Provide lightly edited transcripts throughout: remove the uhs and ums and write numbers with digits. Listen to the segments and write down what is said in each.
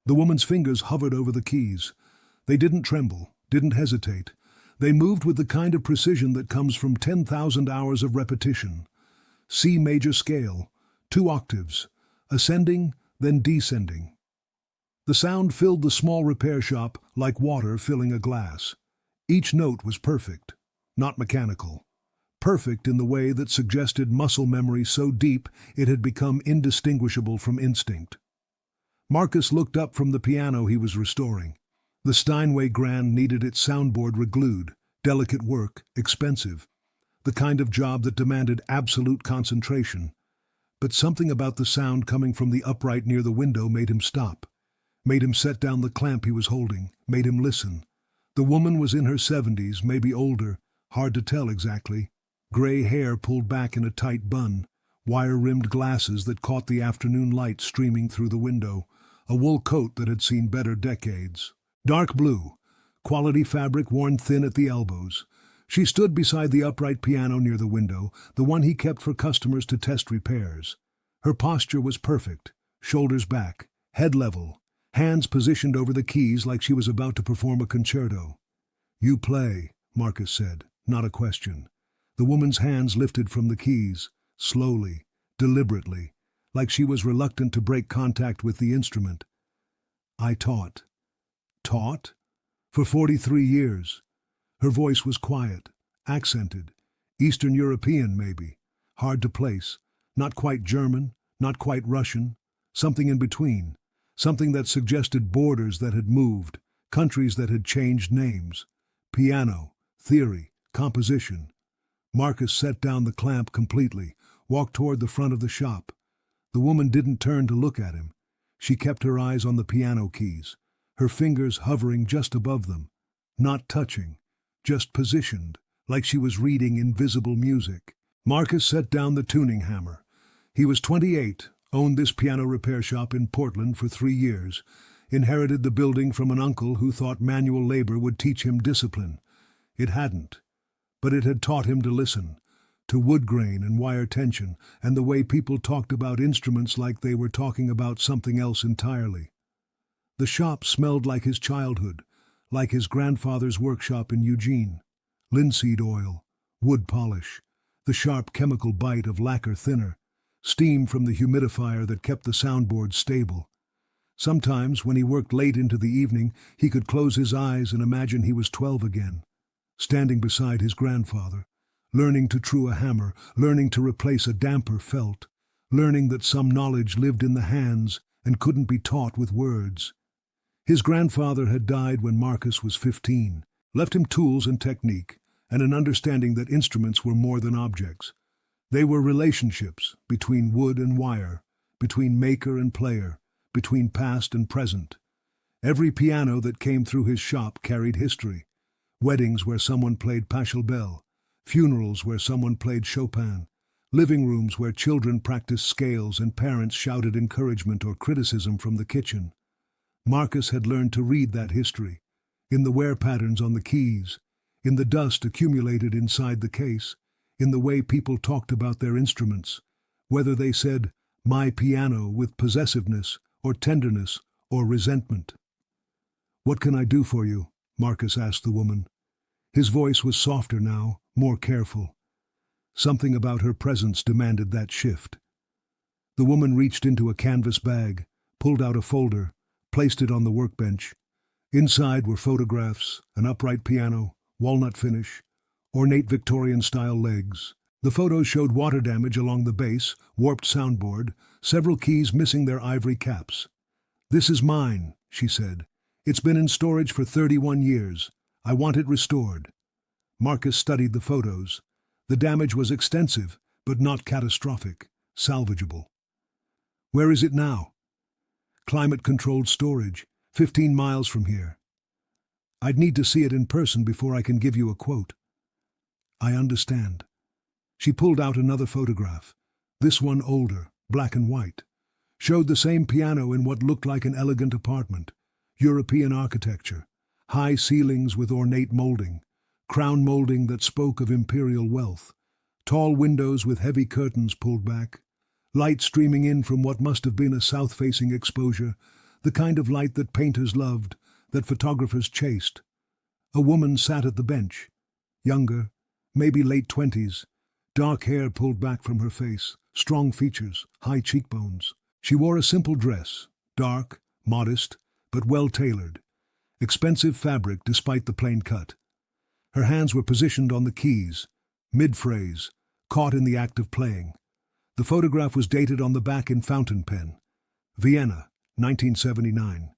The woman's fingers hovered over the keys. They didn't tremble, didn't hesitate. They moved with the kind of precision that comes from 10,000 hours of repetition. C major scale, 2 octaves, ascending, then descending. The sound filled the small repair shop like water filling a glass. Each note was perfect, not mechanical. Perfect in the way that suggested muscle memory so deep it had become indistinguishable from instinct. Marcus looked up from the piano he was restoring. The Steinway Grand needed its soundboard reglued, delicate work, expensive, the kind of job that demanded absolute concentration. But something about the sound coming from the upright near the window made him stop, made him set down the clamp he was holding, made him listen. The woman was in her 70s, maybe older, hard to tell exactly. Gray hair pulled back in a tight bun, wire-rimmed glasses that caught the afternoon light streaming through the window, a wool coat that had seen better decades. Dark blue, quality fabric worn thin at the elbows. She stood beside the upright piano near the window, the one he kept for customers to test repairs. Her posture was perfect, shoulders back, head level, hands positioned over the keys like she was about to perform a concerto. "You play," Marcus said, not a question. The woman's hands lifted from the keys, slowly, deliberately, like she was reluctant to break contact with the instrument. "I taught." "Taught?" "For 43 years. Her voice was quiet, accented. Eastern European, maybe. Hard to place. Not quite German, not quite Russian. Something in between. Something that suggested borders that had moved, countries that had changed names. Piano, theory, composition. Marcus set down the clamp completely, walked toward the front of the shop. The woman didn't turn to look at him. She kept her eyes on the piano keys, her fingers hovering just above them, not touching, just positioned, like she was reading invisible music. Marcus set down the tuning hammer. He was 28, owned this piano repair shop in Portland for 3 years, inherited the building from an uncle who thought manual labor would teach him discipline. It hadn't, but it had taught him to listen, to wood grain and wire tension, and the way people talked about instruments like they were talking about something else entirely. The shop smelled like his childhood, like his grandfather's workshop in Eugene. Linseed oil, wood polish, the sharp chemical bite of lacquer thinner, steam from the humidifier that kept the soundboard stable. Sometimes, when he worked late into the evening, he could close his eyes and imagine he was 12 again, standing beside his grandfather, learning to true a hammer, learning to replace a damper felt, learning that some knowledge lived in the hands and couldn't be taught with words. His grandfather had died when Marcus was 15, left him tools and technique, and an understanding that instruments were more than objects. They were relationships between wood and wire, between maker and player, between past and present. Every piano that came through his shop carried history. Weddings where someone played Pachelbel, funerals where someone played Chopin, living rooms where children practiced scales and parents shouted encouragement or criticism from the kitchen. Marcus had learned to read that history, in the wear patterns on the keys, in the dust accumulated inside the case, in the way people talked about their instruments, whether they said, "my piano," with possessiveness, or tenderness, or resentment. "What can I do for you?" Marcus asked the woman. His voice was softer now, more careful. Something about her presence demanded that shift. The woman reached into a canvas bag, pulled out a folder, placed it on the workbench. Inside were photographs, an upright piano, walnut finish, ornate Victorian-style legs. The photos showed water damage along the base, warped soundboard, several keys missing their ivory caps. "This is mine," she said. "It's been in storage for 31 years. I want it restored." Marcus studied the photos. The damage was extensive, but not catastrophic, salvageable. "Where is it now?" "Climate-controlled storage, 15 miles from here." "I'd need to see it in person before I can give you a quote." "I understand." She pulled out another photograph, this one older, black and white. Showed the same piano in what looked like an elegant apartment. European architecture, high ceilings with ornate molding, crown molding that spoke of imperial wealth, tall windows with heavy curtains pulled back, light streaming in from what must have been a south-facing exposure, the kind of light that painters loved, that photographers chased. A woman sat at the bench, younger, maybe late 20s, dark hair pulled back from her face, strong features, high cheekbones. She wore a simple dress, dark, modest, but well-tailored, expensive fabric despite the plain cut. Her hands were positioned on the keys, mid-phrase, caught in the act of playing. The photograph was dated on the back in fountain pen. Vienna, 1979.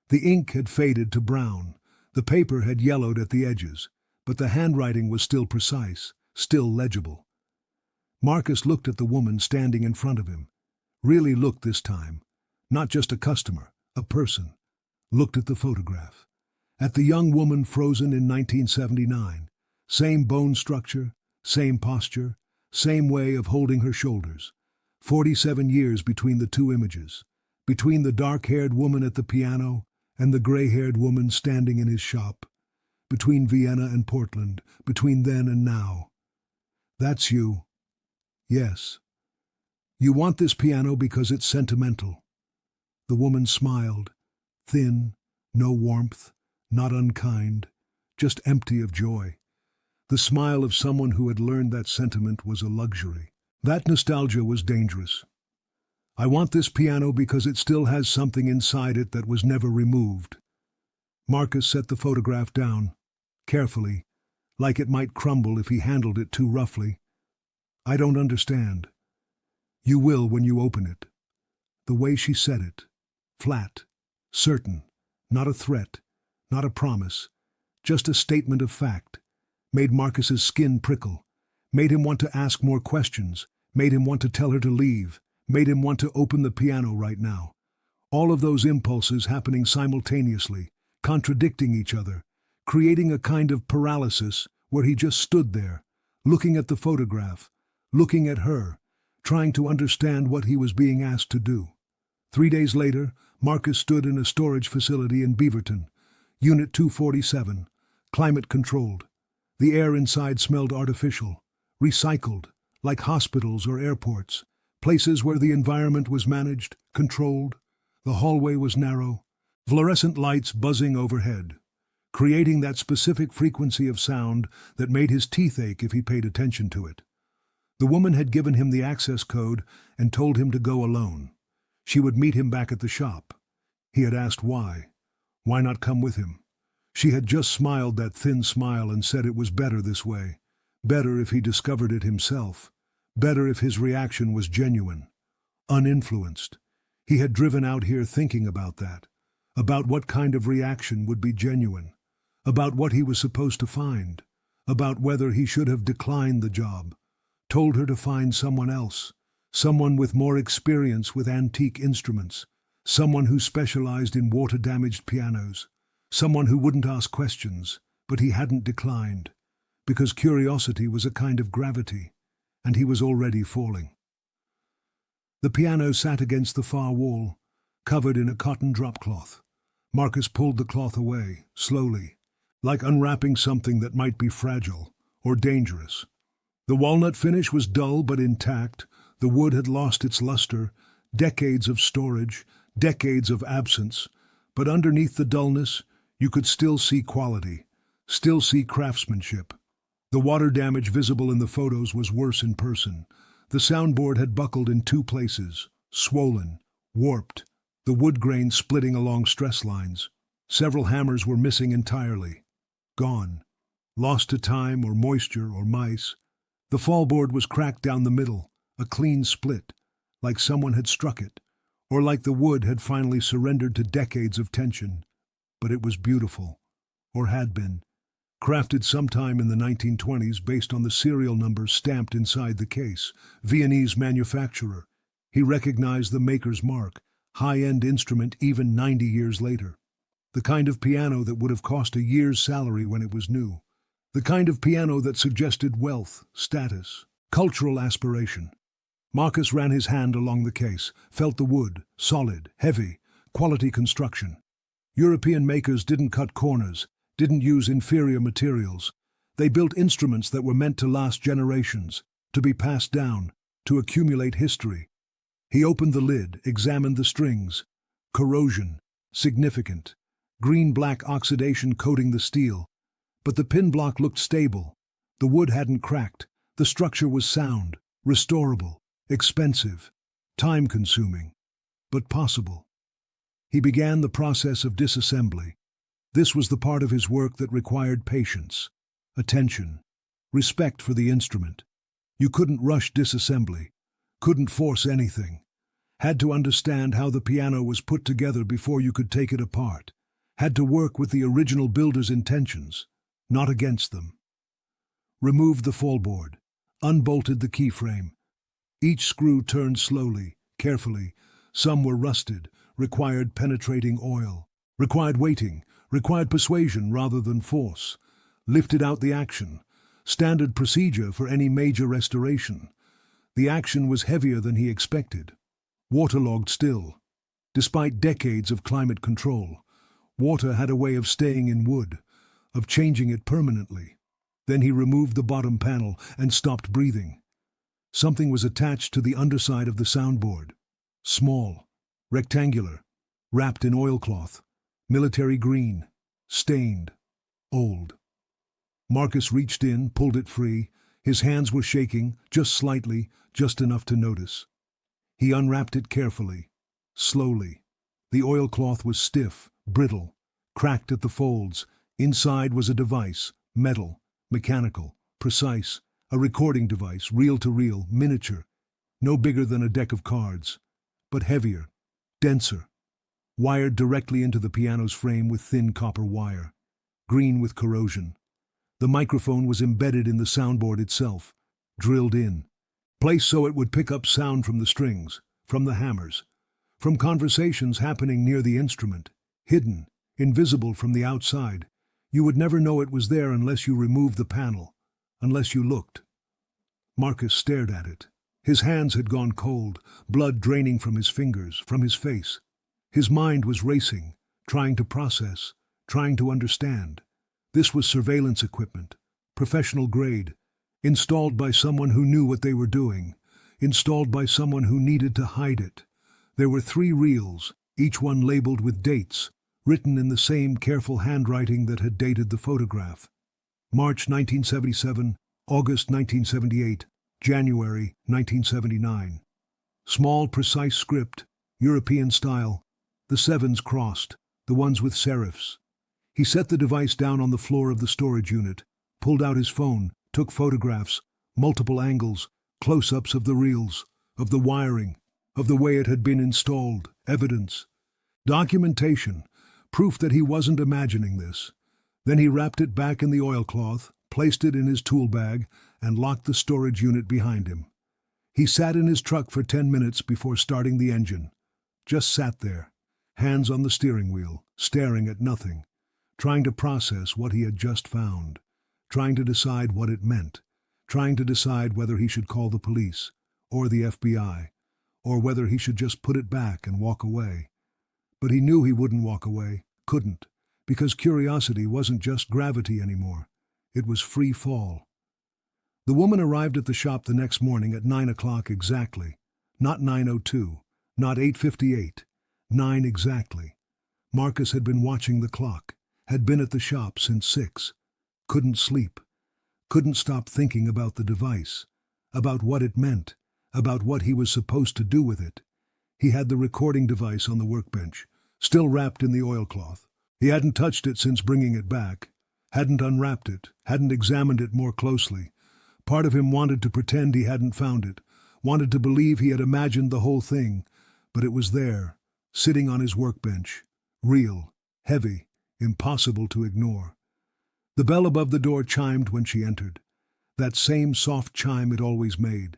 The ink had faded to brown, the paper had yellowed at the edges, but the handwriting was still precise, still legible. Marcus looked at the woman standing in front of him. Really looked this time. Not just a customer, a person. Looked at the photograph. At the young woman frozen in 1979. Same bone structure, same posture, same way of holding her shoulders. 47 years between the two images. Between the dark-haired woman at the piano and the gray-haired woman standing in his shop. Between Vienna and Portland, between then and now. That's you. Yes. You want this piano because it's sentimental. The woman smiled, thin, no warmth, not unkind, just empty of joy. The smile of someone who had learned that sentiment was a luxury. That nostalgia was dangerous. I want this piano because it still has something inside it that was never removed. Marcus set the photograph down, carefully, like it might crumble if he handled it too roughly. I don't understand. You will when you open it. The way she said it, flat, certain, not a threat, not a promise, just a statement of fact, made Marcus's skin prickle, made him want to ask more questions, made him want to tell her to leave, made him want to open the piano right now. All of those impulses happening simultaneously, contradicting each other, creating a kind of paralysis where he just stood there, looking at the photograph, looking at her, trying to understand what he was being asked to do. 3 days later, Marcus stood in a storage facility in Beaverton, Unit 247, climate-controlled. The air inside smelled artificial, recycled, like hospitals or airports, places where the environment was managed, controlled. The hallway was narrow, fluorescent lights buzzing overhead, creating that specific frequency of sound that made his teeth ache if he paid attention to it. The woman had given him the access code and told him to go alone. She would meet him back at the shop. He had asked why. Why not come with him? She had just smiled that thin smile and said it was better this way. Better if he discovered it himself. Better if his reaction was genuine. Uninfluenced. He had driven out here thinking about that. About what kind of reaction would be genuine. About what he was supposed to find. About whether he should have declined the job. Told her to find someone else. Someone with more experience with antique instruments. Someone who specialized in water-damaged pianos. Someone who wouldn't ask questions, but he hadn't declined. Because curiosity was a kind of gravity, and he was already falling. The piano sat against the far wall, covered in a cotton drop-cloth. Marcus pulled the cloth away, slowly, like unwrapping something that might be fragile or dangerous. The walnut finish was dull but intact. The wood had lost its luster, decades of storage, decades of absence, but underneath the dullness, you could still see quality, still see craftsmanship. The water damage visible in the photos was worse in person. The soundboard had buckled in 2 places, swollen, warped, the wood grain splitting along stress lines. Several hammers were missing entirely. Gone. Lost to time or moisture or mice. The fallboard was cracked down the middle, a clean split, like someone had struck it, or like the wood had finally surrendered to decades of tension. But it was beautiful, or had been, crafted sometime in the 1920s based on the serial numbers stamped inside the case. Viennese manufacturer. He recognized the maker's mark, high-end instrument even 90 years later. The kind of piano that would have cost a year's salary when it was new. The kind of piano that suggested wealth, status, cultural aspiration. Marcus ran his hand along the case, felt the wood, solid, heavy, quality construction. European makers didn't cut corners, didn't use inferior materials. They built instruments that were meant to last generations, to be passed down, to accumulate history. He opened the lid, examined the strings. Corrosion. Significant. Green-black oxidation coating the steel. But the pin block looked stable. The wood hadn't cracked. The structure was sound, restorable, expensive, time-consuming, but possible. He began the process of disassembly. This was the part of his work that required patience, attention, respect for the instrument. You couldn't rush disassembly, couldn't force anything. Had to understand how the piano was put together before you could take it apart. Had to work with the original builder's intentions, not against them. Removed the fallboard, unbolted the keyframe. Each screw turned slowly, carefully. Some were rusted, required penetrating oil, required waiting, required persuasion rather than force. Lifted out the action, standard procedure for any major restoration. The action was heavier than he expected. Waterlogged still. Despite decades of climate control, water had a way of staying in wood, of changing it permanently. Then he removed the bottom panel and stopped breathing. Something was attached to the underside of the soundboard. Small, rectangular, wrapped in oilcloth, military green, stained, old. Marcus reached in, pulled it free. His hands were shaking, just slightly, just enough to notice. He unwrapped it carefully, slowly. The oilcloth was stiff, brittle, cracked at the folds. Inside was a device, metal, mechanical, precise, a recording device, reel-to-reel, miniature, no bigger than a deck of cards, but heavier, denser, wired directly into the piano's frame with thin copper wire, green with corrosion. The microphone was embedded in the soundboard itself, drilled in, placed so it would pick up sound from the strings, from the hammers, from conversations happening near the instrument, hidden, invisible from the outside. You would never know it was there unless you removed the panel, unless you looked. Marcus stared at it. His hands had gone cold, blood draining from his fingers, from his face. His mind was racing, trying to process, trying to understand. This was surveillance equipment, professional grade, installed by someone who knew what they were doing, installed by someone who needed to hide it. There were 3 reels, each one labeled with dates, written in the same careful handwriting that had dated the photograph. March 1977, August 1978, January 1979. Small, precise script, European style, the 7s crossed, the ones with serifs. He set the device down on the floor of the storage unit, pulled out his phone, took photographs, multiple angles, close-ups of the reels, of the wiring, of the way it had been installed, evidence, documentation, proof that he wasn't imagining this. Then he wrapped it back in the oilcloth, placed it in his tool bag, and locked the storage unit behind him. He sat in his truck for 10 minutes before starting the engine. Just sat there, hands on the steering wheel, staring at nothing, trying to process what he had just found, trying to decide what it meant, trying to decide whether he should call the police, or the FBI, or whether he should just put it back and walk away. But he knew he wouldn't walk away, couldn't, because curiosity wasn't just gravity anymore. It was free fall. The woman arrived at the shop the next morning at 9 o'clock exactly, not 9:02, not 8:58, 9 exactly. Marcus had been watching the clock, had been at the shop since 6. Couldn't sleep, couldn't stop thinking about the device, about what it meant, about what he was supposed to do with it. He had the recording device on the workbench, still wrapped in the oilcloth. He hadn't touched it since bringing it back, hadn't unwrapped it, hadn't examined it more closely. Part of him wanted to pretend he hadn't found it, wanted to believe he had imagined the whole thing, but it was there, sitting on his workbench, real, heavy, impossible to ignore. The bell above the door chimed when she entered, that same soft chime it always made.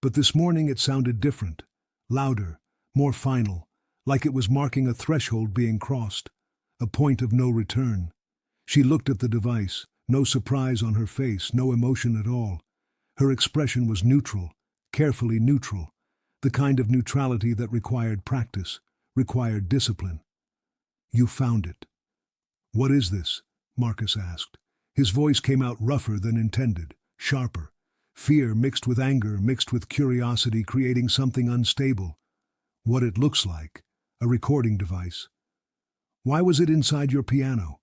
But this morning it sounded different, louder, more final, like it was marking a threshold being crossed, a point of no return. She looked at the device, no surprise on her face, no emotion at all. Her expression was neutral, carefully neutral, the kind of neutrality that required practice, required discipline. "You found it." "What is this?" Marcus asked. His voice came out rougher than intended, sharper. Fear mixed with anger, mixed with curiosity, creating something unstable. "What it looks like. A recording device. Why was it inside your piano?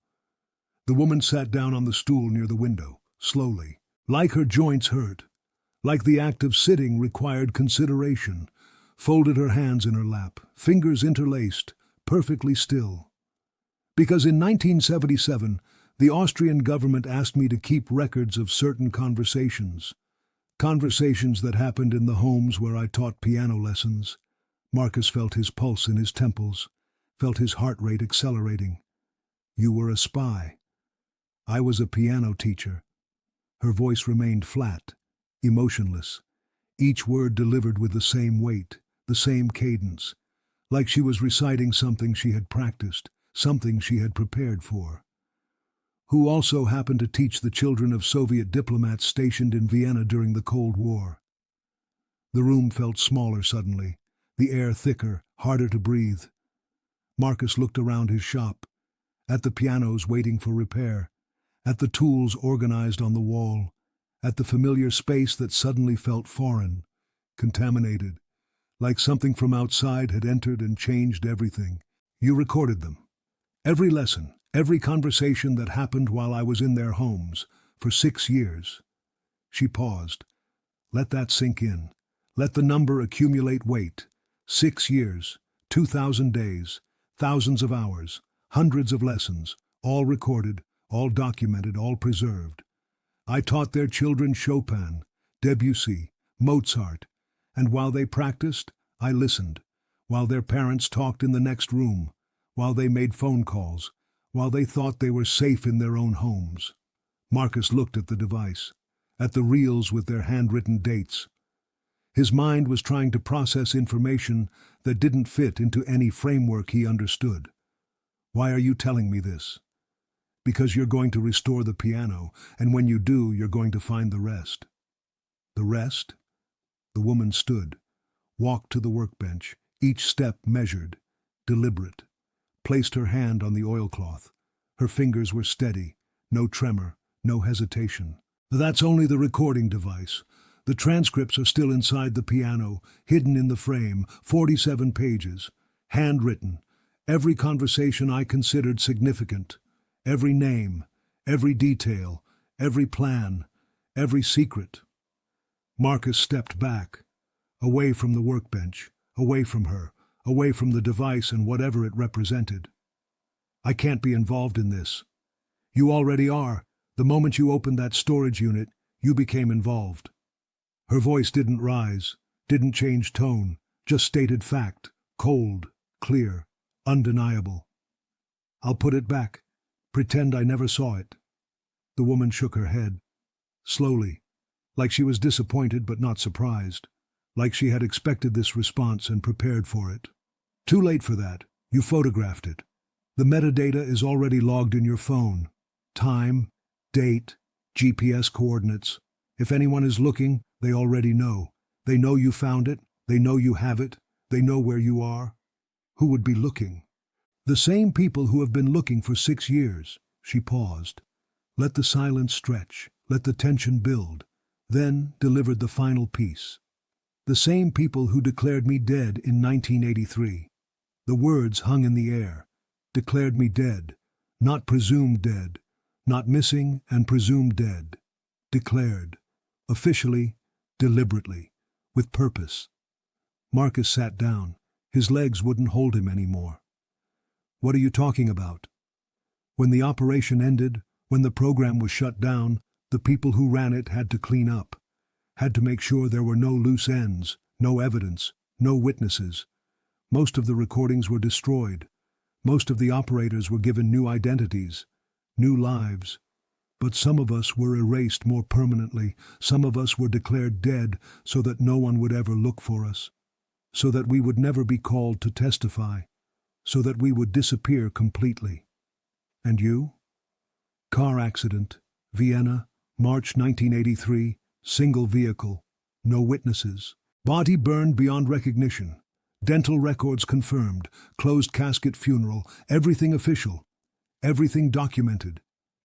The woman sat down on the stool near the window, slowly, like her joints hurt, like the act of sitting required consideration, folded her hands in her lap, fingers interlaced, perfectly still. Because in 1977, the Austrian government asked me to keep records of certain conversations that happened in the homes where I taught piano lessons. Marcus felt his pulse in his temples, felt his heart rate accelerating. You were a spy. I was a piano teacher. Her voice remained flat, emotionless, each word delivered with the same weight, the same cadence, like she was reciting something she had practiced, something she had prepared for. Who also happened to teach the children of Soviet diplomats stationed in Vienna during the Cold War. The room felt smaller suddenly, the air thicker, harder to breathe. Marcus looked around his shop, at the pianos waiting for repair, at the tools organized on the wall, at the familiar space that suddenly felt foreign, contaminated, like something from outside had entered and changed everything. You recorded them. Every lesson, every conversation that happened while I was in their homes, for 6 years. She paused. Let that sink in. Let the number accumulate weight. 6 years, 2,000 days, thousands of hours, hundreds of lessons, all recorded, all documented, all preserved. I taught their children Chopin, Debussy, Mozart, and while they practiced, I listened, while their parents talked in the next room, while they made phone calls, while they thought they were safe in their own homes. Marcus looked at the device, at the reels with their handwritten dates. His mind was trying to process information that didn't fit into any framework he understood. Why are you telling me this? Because you're going to restore the piano, and when you do, you're going to find the rest. The rest? The woman stood, walked to the workbench, each step measured, deliberate, placed her hand on the oilcloth. Her fingers were steady, no tremor, no hesitation. That's only the recording device. The transcripts are still inside the piano, hidden in the frame, 47 pages, handwritten, every conversation I considered significant, every name, every detail, every plan, every secret. Marcus stepped back, away from the workbench, away from her, away from the device and whatever it represented. I can't be involved in this. You already are. The moment you opened that storage unit, you became involved. Her voice didn't rise, didn't change tone, just stated fact, cold, clear, undeniable. I'll put it back. Pretend I never saw it. The woman shook her head, slowly, like she was disappointed but not surprised, like she had expected this response and prepared for it. Too late for that. You photographed it. The metadata is already logged in your phone. Time, date, GPS coordinates. If anyone is looking, they already know. They know you found it. They know you have it. They know where you are. Who would be looking? The same people who have been looking for 6 years. She paused. Let the silence stretch. Let the tension build. Then delivered the final piece. The same people who declared me dead in 1983. The words hung in the air. Declared me dead. Not presumed dead. Not missing and presumed dead. Declared. Officially, deliberately, with purpose. Marcus sat down. His legs wouldn't hold him anymore. What are you talking about? When the operation ended, when the program was shut down, the people who ran it had to clean up, had to make sure there were no loose ends, no evidence, no witnesses. Most of the recordings were destroyed. Most of the operators were given new identities, new lives. But some of us were erased more permanently. Some of us were declared dead so that no one would ever look for us, so that we would never be called to testify, so that we would disappear completely. And you? Car accident, Vienna, March 1983, single vehicle, no witnesses. Body burned beyond recognition. Dental records confirmed, closed casket funeral, everything official, everything documented,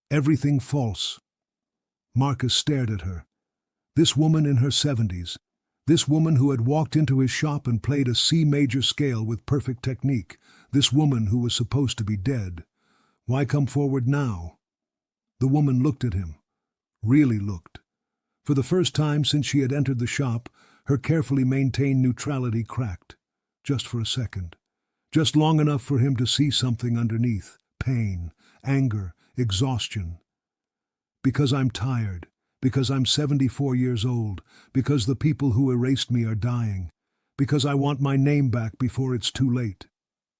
everything false. Marcus stared at her. This woman in her 70s, This woman who had walked into his shop and played a C major scale with perfect technique. This woman who was supposed to be dead. Why come forward now? The woman looked at him. Really looked. For the first time since she had entered the shop, her carefully maintained neutrality cracked. Just for a second. Just long enough for him to see something underneath. Pain, anger, exhaustion. Because I'm tired. Because I'm 74 years old. Because the people who erased me are dying. Because I want my name back before it's too late.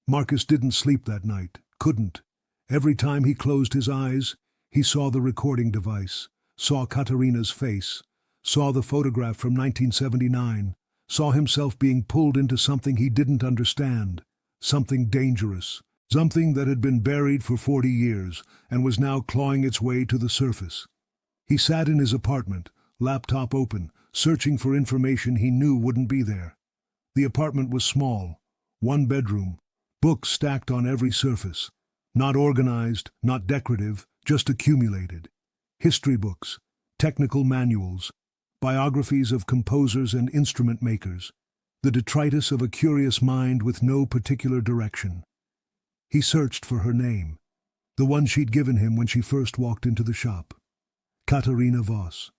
Marcus didn't sleep that night. Couldn't. Every time he closed his eyes, he saw the recording device, saw Katerina's face, saw the photograph from 1979, saw himself being pulled into something he didn't understand, something dangerous, something that had been buried for 40 years and was now clawing its way to the surface. He sat in his apartment, laptop open, searching for information he knew wouldn't be there. The apartment was small, one bedroom, books stacked on every surface. Not organized, not decorative, just accumulated. History books, technical manuals, biographies of composers and instrument makers, the detritus of a curious mind with no particular direction. He searched for her name, the one she'd given him when she first walked into the shop. Katerina Voss.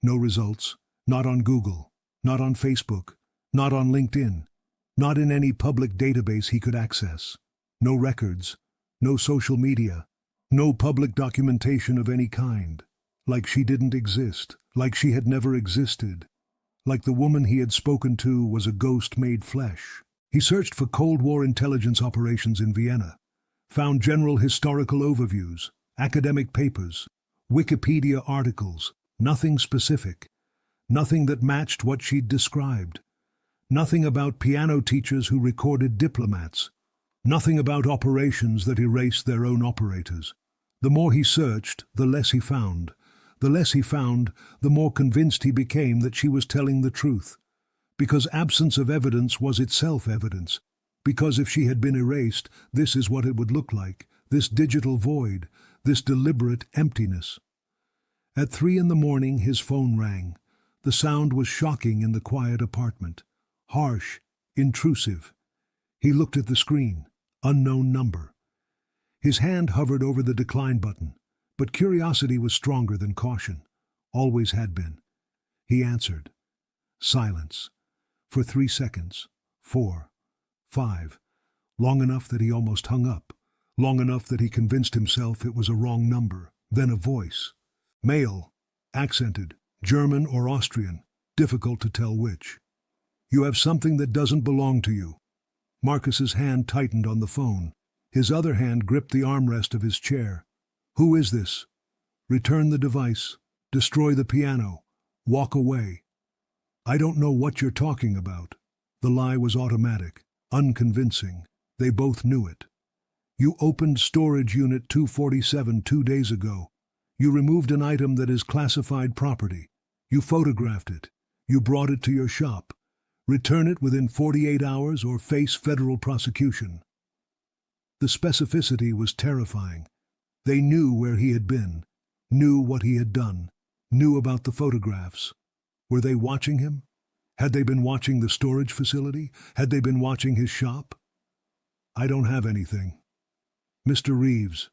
No results, not on Google, not on Facebook, not on LinkedIn, not in any public database he could access. No records. No social media, no public documentation of any kind. Like she didn't exist, like she had never existed. Like the woman he had spoken to was a ghost made flesh. He searched for Cold War intelligence operations in Vienna, found general historical overviews, academic papers, Wikipedia articles, nothing specific, nothing that matched what she'd described, nothing about piano teachers who recorded diplomats, nothing about operations that erased their own operators. The more he searched, the less he found. The less he found, the more convinced he became that she was telling the truth. Because absence of evidence was itself evidence. Because if she had been erased, this is what it would look like, this digital void, this deliberate emptiness. At 3 a.m, his phone rang. The sound was shocking in the quiet apartment. Harsh, intrusive. He looked at the screen. Unknown number. His hand hovered over the decline button, but curiosity was stronger than caution. Always had been. He answered. Silence. For 3 seconds. 4. 5. Long enough that he almost hung up. Long enough that he convinced himself it was a wrong number. Then a voice. Male. Accented. German or Austrian. Difficult to tell which. You have something that doesn't belong to you. Marcus's hand tightened on the phone. His other hand gripped the armrest of his chair. Who is this? Return the device. Destroy the piano. Walk away. I don't know what you're talking about. The lie was automatic, unconvincing. They both knew it. You opened storage unit 247 2 days ago. You removed an item that is classified property. You photographed it. You brought it to your shop. Return it within 48 hours or face federal prosecution. The specificity was terrifying. They knew where he had been, knew what he had done, knew about the photographs. Were they watching him? Had they been watching the storage facility? Had they been watching his shop? I don't have anything. Mr. Reeves.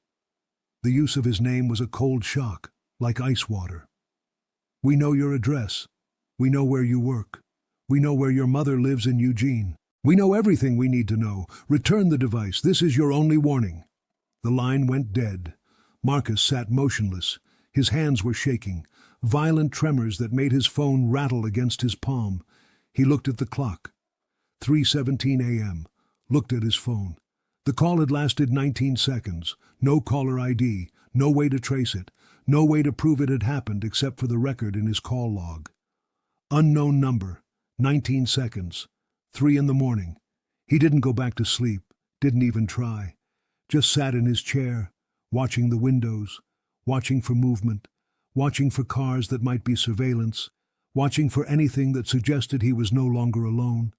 The use of his name was a cold shock, like ice water. We know your address. We know where you work. We know where your mother lives in Eugene. We know everything we need to know. Return the device. This is your only warning. The line went dead. Marcus sat motionless. His hands were shaking, violent tremors that made his phone rattle against his palm. He looked at the clock. 3:17 a.m. Looked at his phone. The call had lasted 19 seconds. No caller ID. No way to trace it. No way to prove it had happened except for the record in his call log. Unknown number. 19 seconds. 3 a.m. He didn't go back to sleep, didn't even try. Just sat in his chair, watching the windows, watching for movement, watching for cars that might be surveillance, watching for anything that suggested he was no longer alone,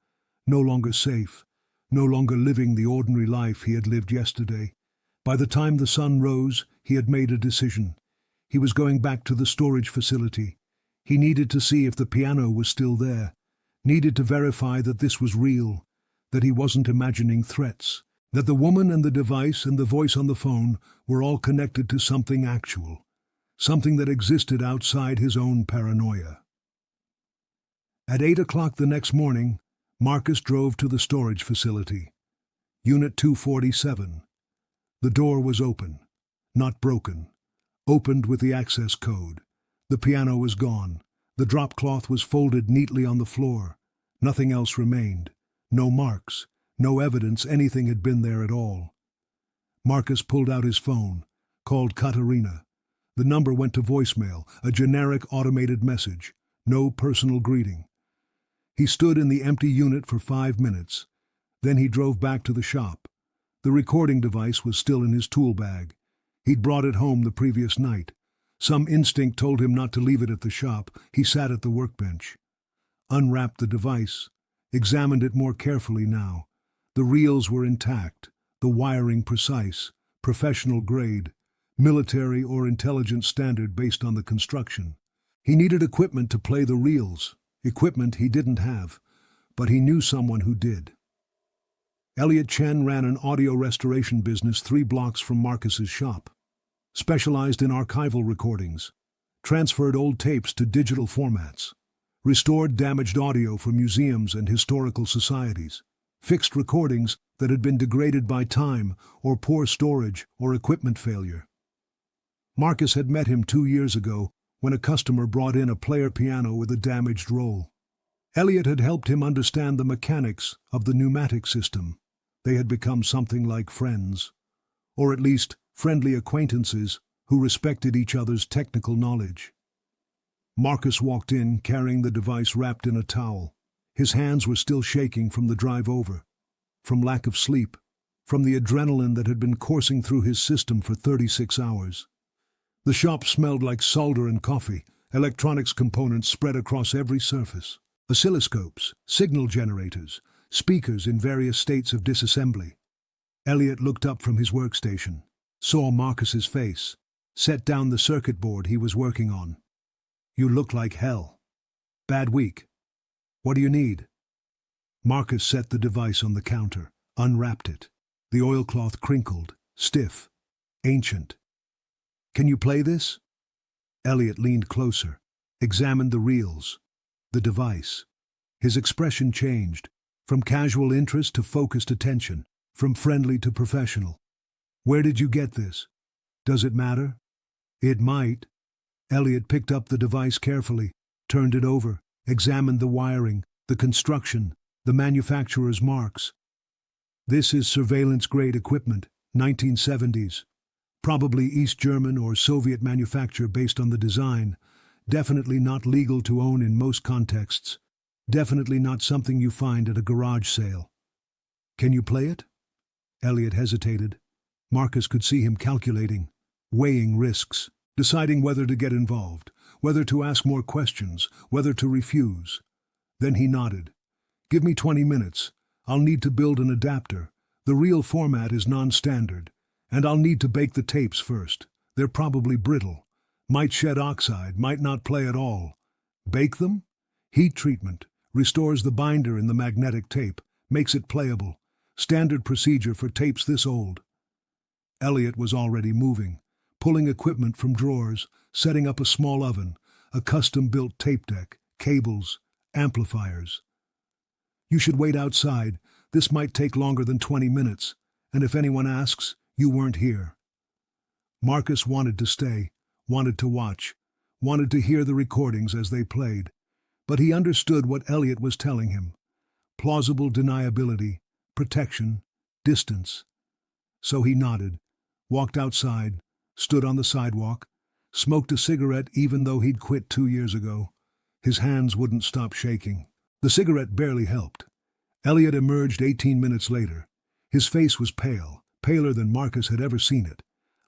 no longer safe, no longer living the ordinary life he had lived yesterday. By the time the sun rose, he had made a decision. He was going back to the storage facility. He needed to see if the piano was still there. Needed to verify that this was real, that he wasn't imagining threats, that the woman and the device and the voice on the phone were all connected to something actual, something that existed outside his own paranoia. At 8 o'clock the next morning, Marcus drove to the storage facility. Unit 247. The door was open, not broken. Opened with the access code. The piano was gone. The drop cloth was folded neatly on the floor. Nothing else remained. No marks. No evidence anything had been there at all. Marcus pulled out his phone, called Katerina. The number went to voicemail, a generic automated message. No personal greeting. He stood in the empty unit for 5 minutes. Then he drove back to the shop. The recording device was still in his tool bag. He'd brought it home the previous night. Some instinct told him not to leave it at the shop. He sat at the workbench. Unwrapped the device. Examined it more carefully now. The reels were intact. The wiring precise. Professional grade. Military or intelligence standard based on the construction. He needed equipment to play the reels. Equipment he didn't have. But he knew someone who did. Elliot Chen ran an audio restoration business 3 blocks from Marcus's shop. Specialized in archival recordings. Transferred old tapes to digital formats. Restored damaged audio for museums and historical societies. Fixed recordings that had been degraded by time or poor storage or equipment failure. Marcus had met him 2 years ago when a customer brought in a player piano with a damaged roll. Elliot had helped him understand the mechanics of the pneumatic system. They had become something like friends, or at least friendly acquaintances who respected each other's technical knowledge. Marcus walked in carrying the device wrapped in a towel. His hands were still shaking from the drive over, from lack of sleep, from the adrenaline that had been coursing through his system for 36 hours. The shop smelled like solder and coffee, electronics components spread across every surface. Oscilloscopes, signal generators, speakers in various states of disassembly. Elliot looked up from his workstation, saw Marcus's face, set down the circuit board he was working on. "You look like hell. Bad week. What do you need?" Marcus set the device on the counter, unwrapped it. The oilcloth crinkled, stiff, ancient. "Can you play this?" Elliot leaned closer, examined the reels, the device. His expression changed, from casual interest to focused attention, from friendly to professional. "Where did you get this? Does it matter?" "It might." Elliot picked up the device carefully, turned it over, examined the wiring, the construction, the manufacturer's marks. "This is surveillance-grade equipment, 1970s. Probably East German or Soviet manufacture based on the design. Definitely not legal to own in most contexts. Definitely not something you find at a garage sale." "Can you play it?" Elliot hesitated. Marcus could see him calculating, weighing risks, deciding whether to get involved, whether to ask more questions, whether to refuse. Then he nodded. "Give me 20 minutes. I'll need to build an adapter. The reel format is non-standard. And I'll need to bake the tapes first. They're probably brittle. Might shed oxide, might not play at all. Bake them? Heat treatment. Restores the binder in the magnetic tape. Makes it playable. Standard procedure for tapes this old." Elliot was already moving, pulling equipment from drawers, setting up a small oven, a custom-built tape deck, cables, amplifiers. "You should wait outside. This might take longer than 20 minutes. And if anyone asks, you weren't here." Marcus wanted to stay, wanted to watch, wanted to hear the recordings as they played. But he understood what Elliot was telling him. Plausible deniability, protection, distance. So he nodded, walked outside, stood on the sidewalk, smoked a cigarette even though he'd quit 2 years ago. His hands wouldn't stop shaking. The cigarette barely helped. Elliot emerged 18 minutes later. His face was pale, paler than Marcus had ever seen it,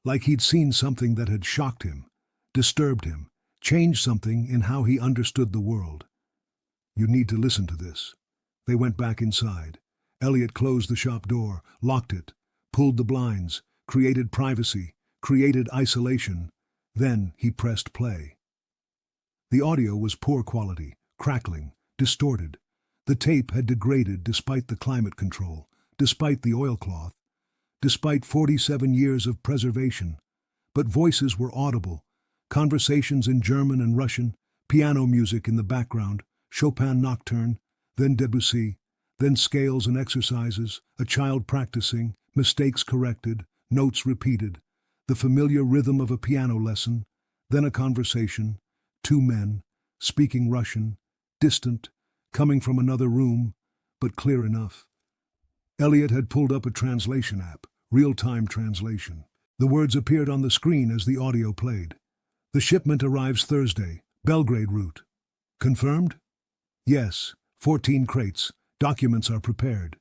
like he'd seen something that had shocked him, disturbed him, changed something in how he understood the world. "You need to listen to this." They went back inside. Elliot closed the shop door, locked it, pulled the blinds, created privacy, created isolation. Then he pressed play. The audio was poor quality, crackling, distorted. The tape had degraded despite the climate control, despite the oilcloth, despite 47 years of preservation. But voices were audible, conversations in German and Russian, piano music in the background, Chopin nocturne, then Debussy, then scales and exercises, a child practicing, mistakes corrected, notes repeated, the familiar rhythm of a piano lesson, then a conversation, two men, speaking Russian, distant, coming from another room, but clear enough. Elliot had pulled up a translation app, real-time translation. The words appeared on the screen as the audio played. The shipment arrives Thursday, Belgrade route. Confirmed? Yes, 14 crates. Documents are prepared.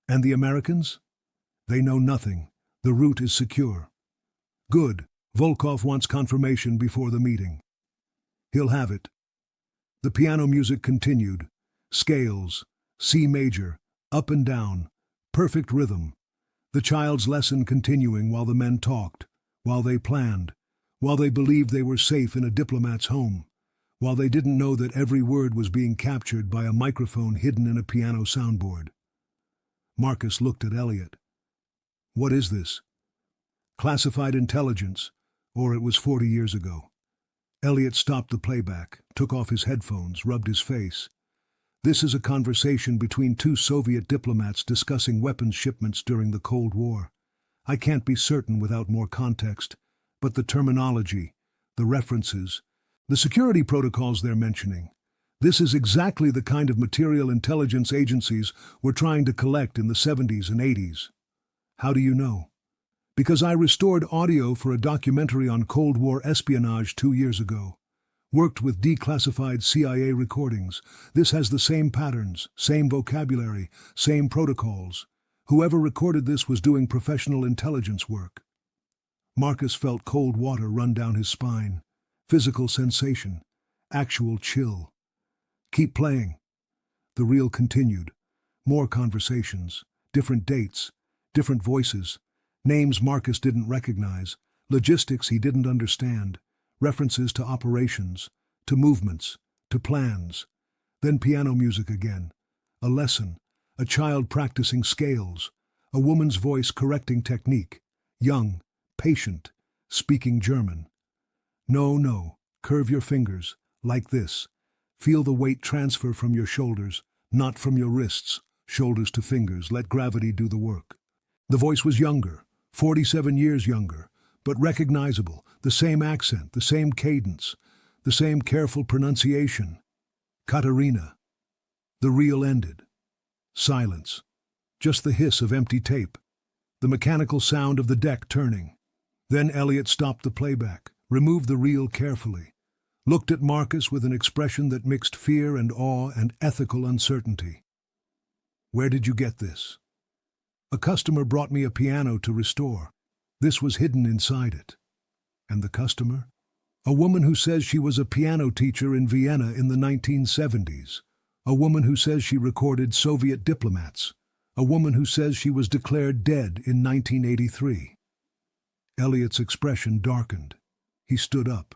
And the Americans? They know nothing. The route is secure. Good. Volkov wants confirmation before the meeting. He'll have it. The piano music continued. Scales, C major, up and down, perfect rhythm. The child's lesson continuing while the men talked, while they planned, while they believed they were safe in a diplomat's home, while they didn't know that every word was being captured by a microphone hidden in a piano soundboard. Marcus looked at Elliot. What is this? Classified intelligence, or it was 40 years ago. Elliot stopped the playback, took off his headphones, rubbed his face. This is a conversation between two Soviet diplomats discussing weapons shipments during the Cold War. I can't be certain without more context, but the terminology, the references, the security protocols they're mentioning. This is exactly the kind of material intelligence agencies were trying to collect in the 70s and 80s. How do you know? Because I restored audio for a documentary on Cold War espionage 2 years ago. Worked with declassified CIA recordings. This has the same patterns, same vocabulary, same protocols. Whoever recorded this was doing professional intelligence work. Marcus felt cold water run down his spine. Physical sensation. Actual chill. Keep playing. The reel continued. More conversations. Different dates. Different voices. Names Marcus didn't recognize. Logistics he didn't understand. References to operations, to movements, to plans. Then piano music again. A lesson. A child practicing scales. A woman's voice correcting technique. Young, patient, speaking German. No, no. Curve your fingers. Like this. Feel the weight transfer from your shoulders, not from your wrists. Shoulders to fingers. Let gravity do the work. The voice was younger, 47 years younger, but recognizable, the same accent, the same cadence, the same careful pronunciation. Katerina. The reel ended. Silence. Just the hiss of empty tape. The mechanical sound of the deck turning. Then Elliot stopped the playback, removed the reel carefully, looked at Marcus with an expression that mixed fear and awe and ethical uncertainty. Where did you get this? A customer brought me a piano to restore. This was hidden inside it. And the customer? A woman who says she was a piano teacher in Vienna in the 1970s. A woman who says she recorded Soviet diplomats. A woman who says she was declared dead in 1983. Elliot's expression darkened. He stood up,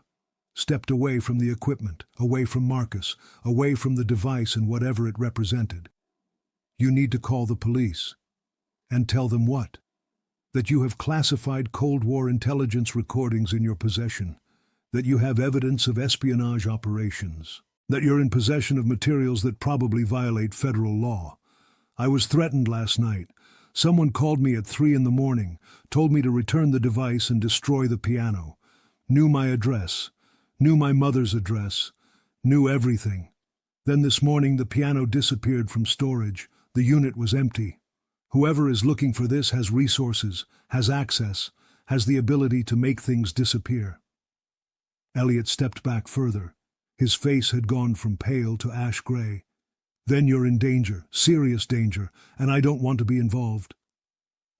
stepped away from the equipment, away from Marcus, away from the device and whatever it represented. You need to call the police. And tell them what? That you have classified Cold War intelligence recordings in your possession, that you have evidence of espionage operations, that you're in possession of materials that probably violate federal law. I was threatened last night. Someone called me at 3 in the morning, told me to return the device and destroy the piano. Knew my address, knew my mother's address, knew everything. Then this morning the piano disappeared from storage. The unit was empty. Whoever is looking for this has resources, has access, has the ability to make things disappear. Elliot stepped back further. His face had gone from pale to ash gray. Then you're in danger, serious danger, and I don't want to be involved.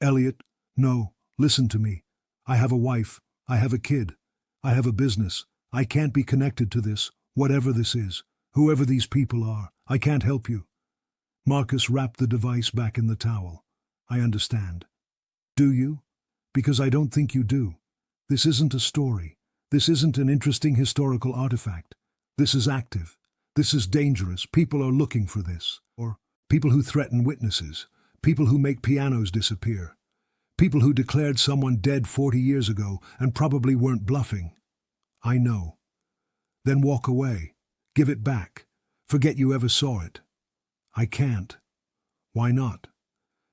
Elliot, no, listen to me. I have a wife, I have a kid, I have a business. I can't be connected to this, whatever this is, whoever these people are. I can't help you. Marcus wrapped the device back in the towel. I understand. Do you? Because I don't think you do. This isn't a story. This isn't an interesting historical artifact. This is active. This is dangerous. People are looking for this. Or people who threaten witnesses. People who make pianos disappear. People who declared someone dead 40 years ago and probably weren't bluffing. I know. Then walk away. Give it back. Forget you ever saw it. I can't. Why not?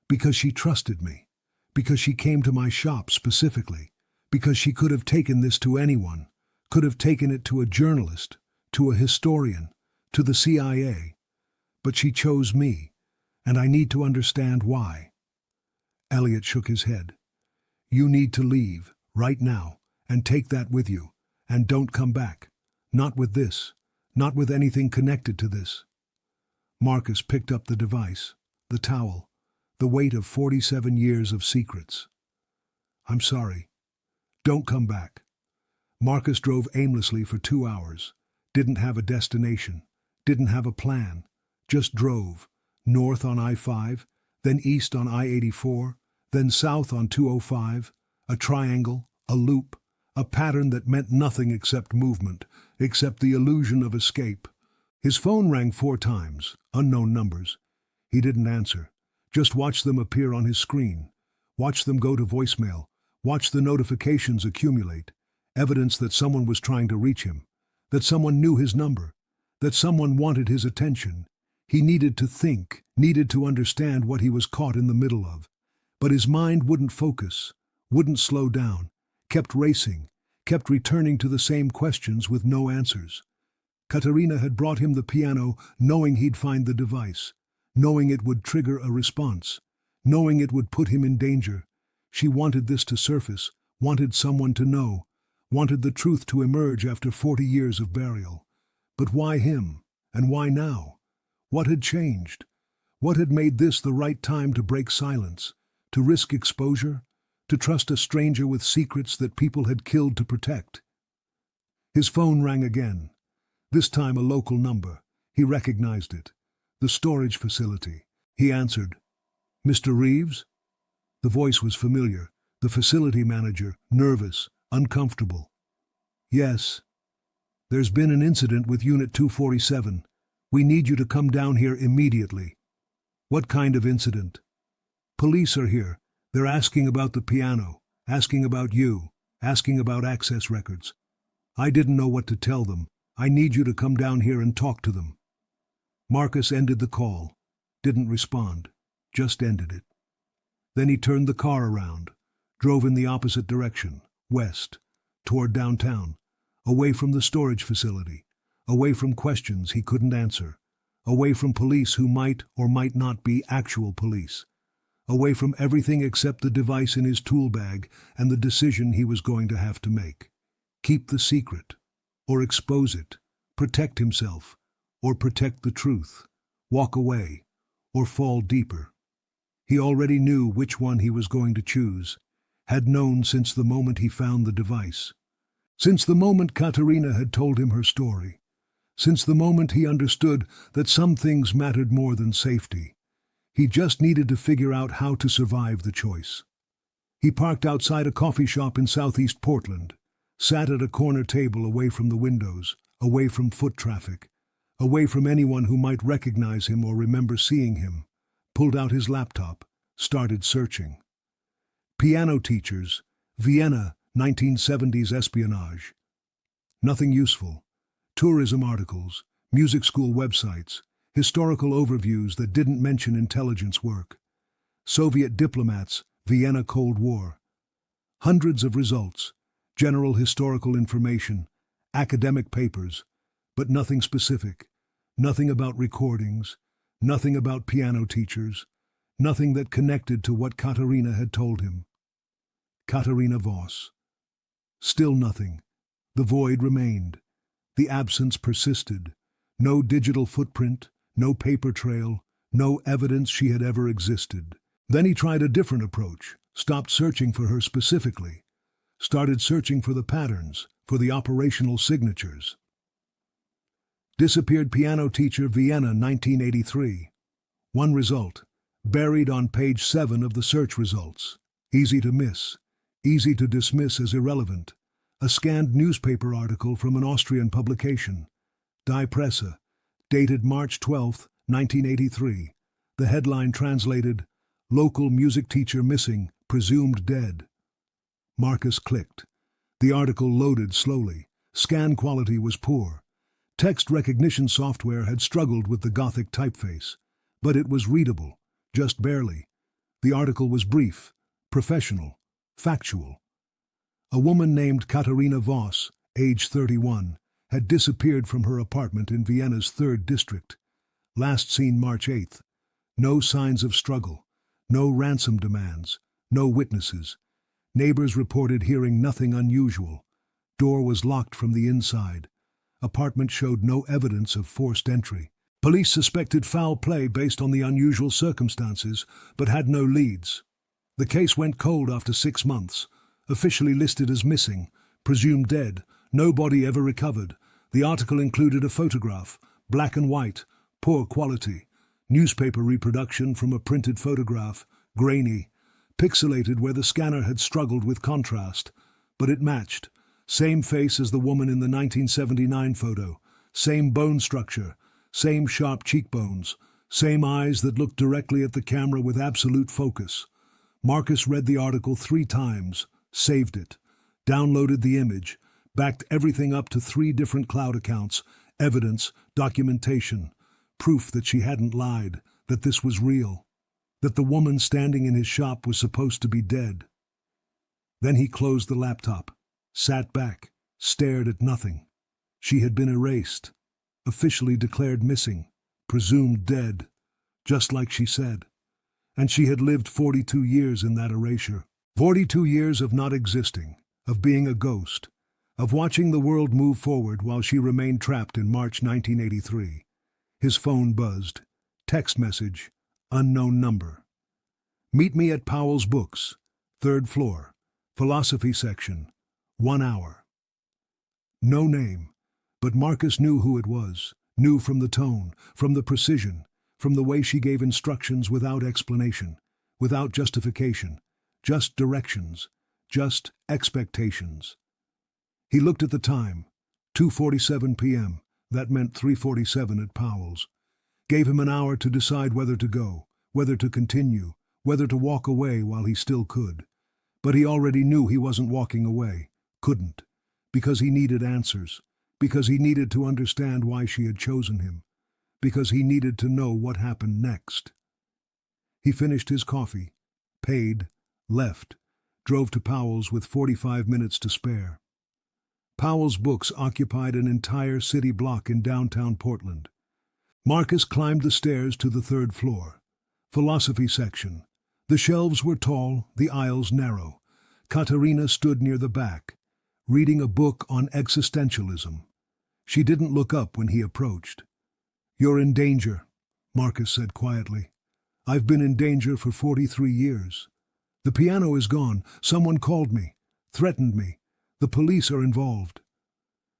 Because she trusted me. Because she came to my shop specifically. Because she could have taken this to anyone. Could have taken it to a journalist, to a historian, to the CIA. But she chose me, and I need to understand why. Elliot shook his head. You need to leave, right now, and take that with you. And don't come back. Not with this. Not with anything connected to this. Marcus picked up the device, the towel, the weight of 47 years of secrets. I'm sorry. Don't come back. Marcus drove aimlessly for 2 hours. Didn't have a destination. Didn't have a plan. Just drove. North on I-5, then east on I-84, then south on 205, a triangle, a loop, a pattern that meant nothing except movement, except the illusion of escape. His phone rang 4 times, unknown numbers. He didn't answer. Just watched them appear on his screen. Watched them go to voicemail. Watched the notifications accumulate. Evidence that someone was trying to reach him. That someone knew his number. That someone wanted his attention. He needed to think, needed to understand what he was caught in the middle of. But his mind wouldn't focus, wouldn't slow down, kept racing, kept returning to the same questions with no answers. Katerina had brought him the piano knowing he'd find the device, knowing it would trigger a response, knowing it would put him in danger. She wanted this to surface, wanted someone to know, wanted the truth to emerge after 40 years of burial. But why him? And why now? What had changed? What had made this the right time to break silence, to risk exposure, to trust a stranger with secrets that people had killed to protect? His phone rang again. This time a local number. He recognized it. The storage facility. He answered. Mr. Reeves? The voice was familiar. The facility manager, nervous, uncomfortable. Yes. There's been an incident with Unit 247. We need you to come down here immediately. What kind of incident? Police are here. They're asking about the piano, asking about you, asking about access records. I didn't know what to tell them. I need you to come down here and talk to them. Marcus ended the call. Didn't respond. Just ended it. Then he turned the car around, drove in the opposite direction, west, toward downtown, away from the storage facility, away from questions he couldn't answer, away from police who might or might not be actual police, away from everything except the device in his tool bag and the decision he was going to have to make. Keep the secret, or expose it, protect himself, or protect the truth, walk away, or fall deeper. He already knew which one he was going to choose, had known since the moment he found the device, since the moment Katerina had told him her story, since the moment he understood that some things mattered more than safety. He just needed to figure out how to survive the choice. He parked outside a coffee shop in southeast Portland, sat at a corner table away from the windows, away from foot traffic, away from anyone who might recognize him or remember seeing him, pulled out his laptop, started searching. Piano teachers, Vienna, 1970s espionage. Nothing useful. Tourism articles, music school websites, historical overviews that didn't mention intelligence work. Soviet diplomats, Vienna Cold War. Hundreds of results, general historical information, academic papers, but nothing specific, nothing about recordings, nothing about piano teachers, nothing that connected to what Katerina had told him. Katerina Voss. Still nothing. The void remained. The absence persisted. No digital footprint, no paper trail, no evidence she had ever existed. Then he tried a different approach, stopped searching for her specifically, started searching for the patterns, for the operational signatures. Disappeared piano teacher, Vienna, 1983. One result, buried on page 7 of the search results. Easy to miss, easy to dismiss as irrelevant. A scanned newspaper article from an Austrian publication. Die Presse, dated March 12, 1983. The headline translated, "Local music teacher missing, presumed dead." Marcus clicked. The article loaded slowly. Scan quality was poor. Text recognition software had struggled with the Gothic typeface. But it was readable, just barely. The article was brief, professional, factual. A woman named Katharina Voss, age 31, had disappeared from her apartment in Vienna's 3rd district. Last seen March 8th. No signs of struggle, no ransom demands, no witnesses. Neighbors reported hearing nothing unusual. Door was locked from the inside. Apartment showed no evidence of forced entry. Police suspected foul play based on the unusual circumstances, but had no leads. The case went cold after 6 months. Officially listed as missing, presumed dead, no body ever recovered. The article included a photograph, black and white, poor quality. Newspaper reproduction from a printed photograph, grainy, pixelated where the scanner had struggled with contrast. But it matched. Same face as the woman in the 1979 photo. Same bone structure. Same sharp cheekbones. Same eyes that looked directly at the camera with absolute focus. Marcus read the article 3 times, saved it, downloaded the image, backed everything up to 3 different cloud accounts, evidence, documentation, proof that she hadn't lied, that this was real, that the woman standing in his shop was supposed to be dead. Then he closed the laptop, sat back, stared at nothing. She had been erased, officially declared missing, presumed dead, just like she said. And she had lived 42 years in that erasure. 42 years of not existing, of being a ghost, of watching the world move forward while she remained trapped in March 1983. His phone buzzed. Text message, unknown number. Meet me at Powell's Books, 3rd floor, philosophy section, 1 hour. No name, but Marcus knew who it was, knew from the tone, from the precision, from the way she gave instructions without explanation, without justification, just directions, just expectations. He looked at the time, 2:47 p.m., that meant 3:47 at Powell's. Gave him an hour to decide whether to go, whether to continue, whether to walk away while he still could. But he already knew he wasn't walking away, couldn't, because he needed answers, because he needed to understand why she had chosen him, because he needed to know what happened next. He finished his coffee, paid, left, drove to Powell's with 45 minutes to spare. Powell's Books occupied an entire city block in downtown Portland. Marcus climbed the stairs to the 3rd floor. Philosophy section. The shelves were tall, the aisles narrow. Katharina stood near the back, reading a book on existentialism. She didn't look up when he approached. "You're in danger," Marcus said quietly. "I've been in danger for 43 years. The piano is gone. Someone called me, threatened me. The police are involved."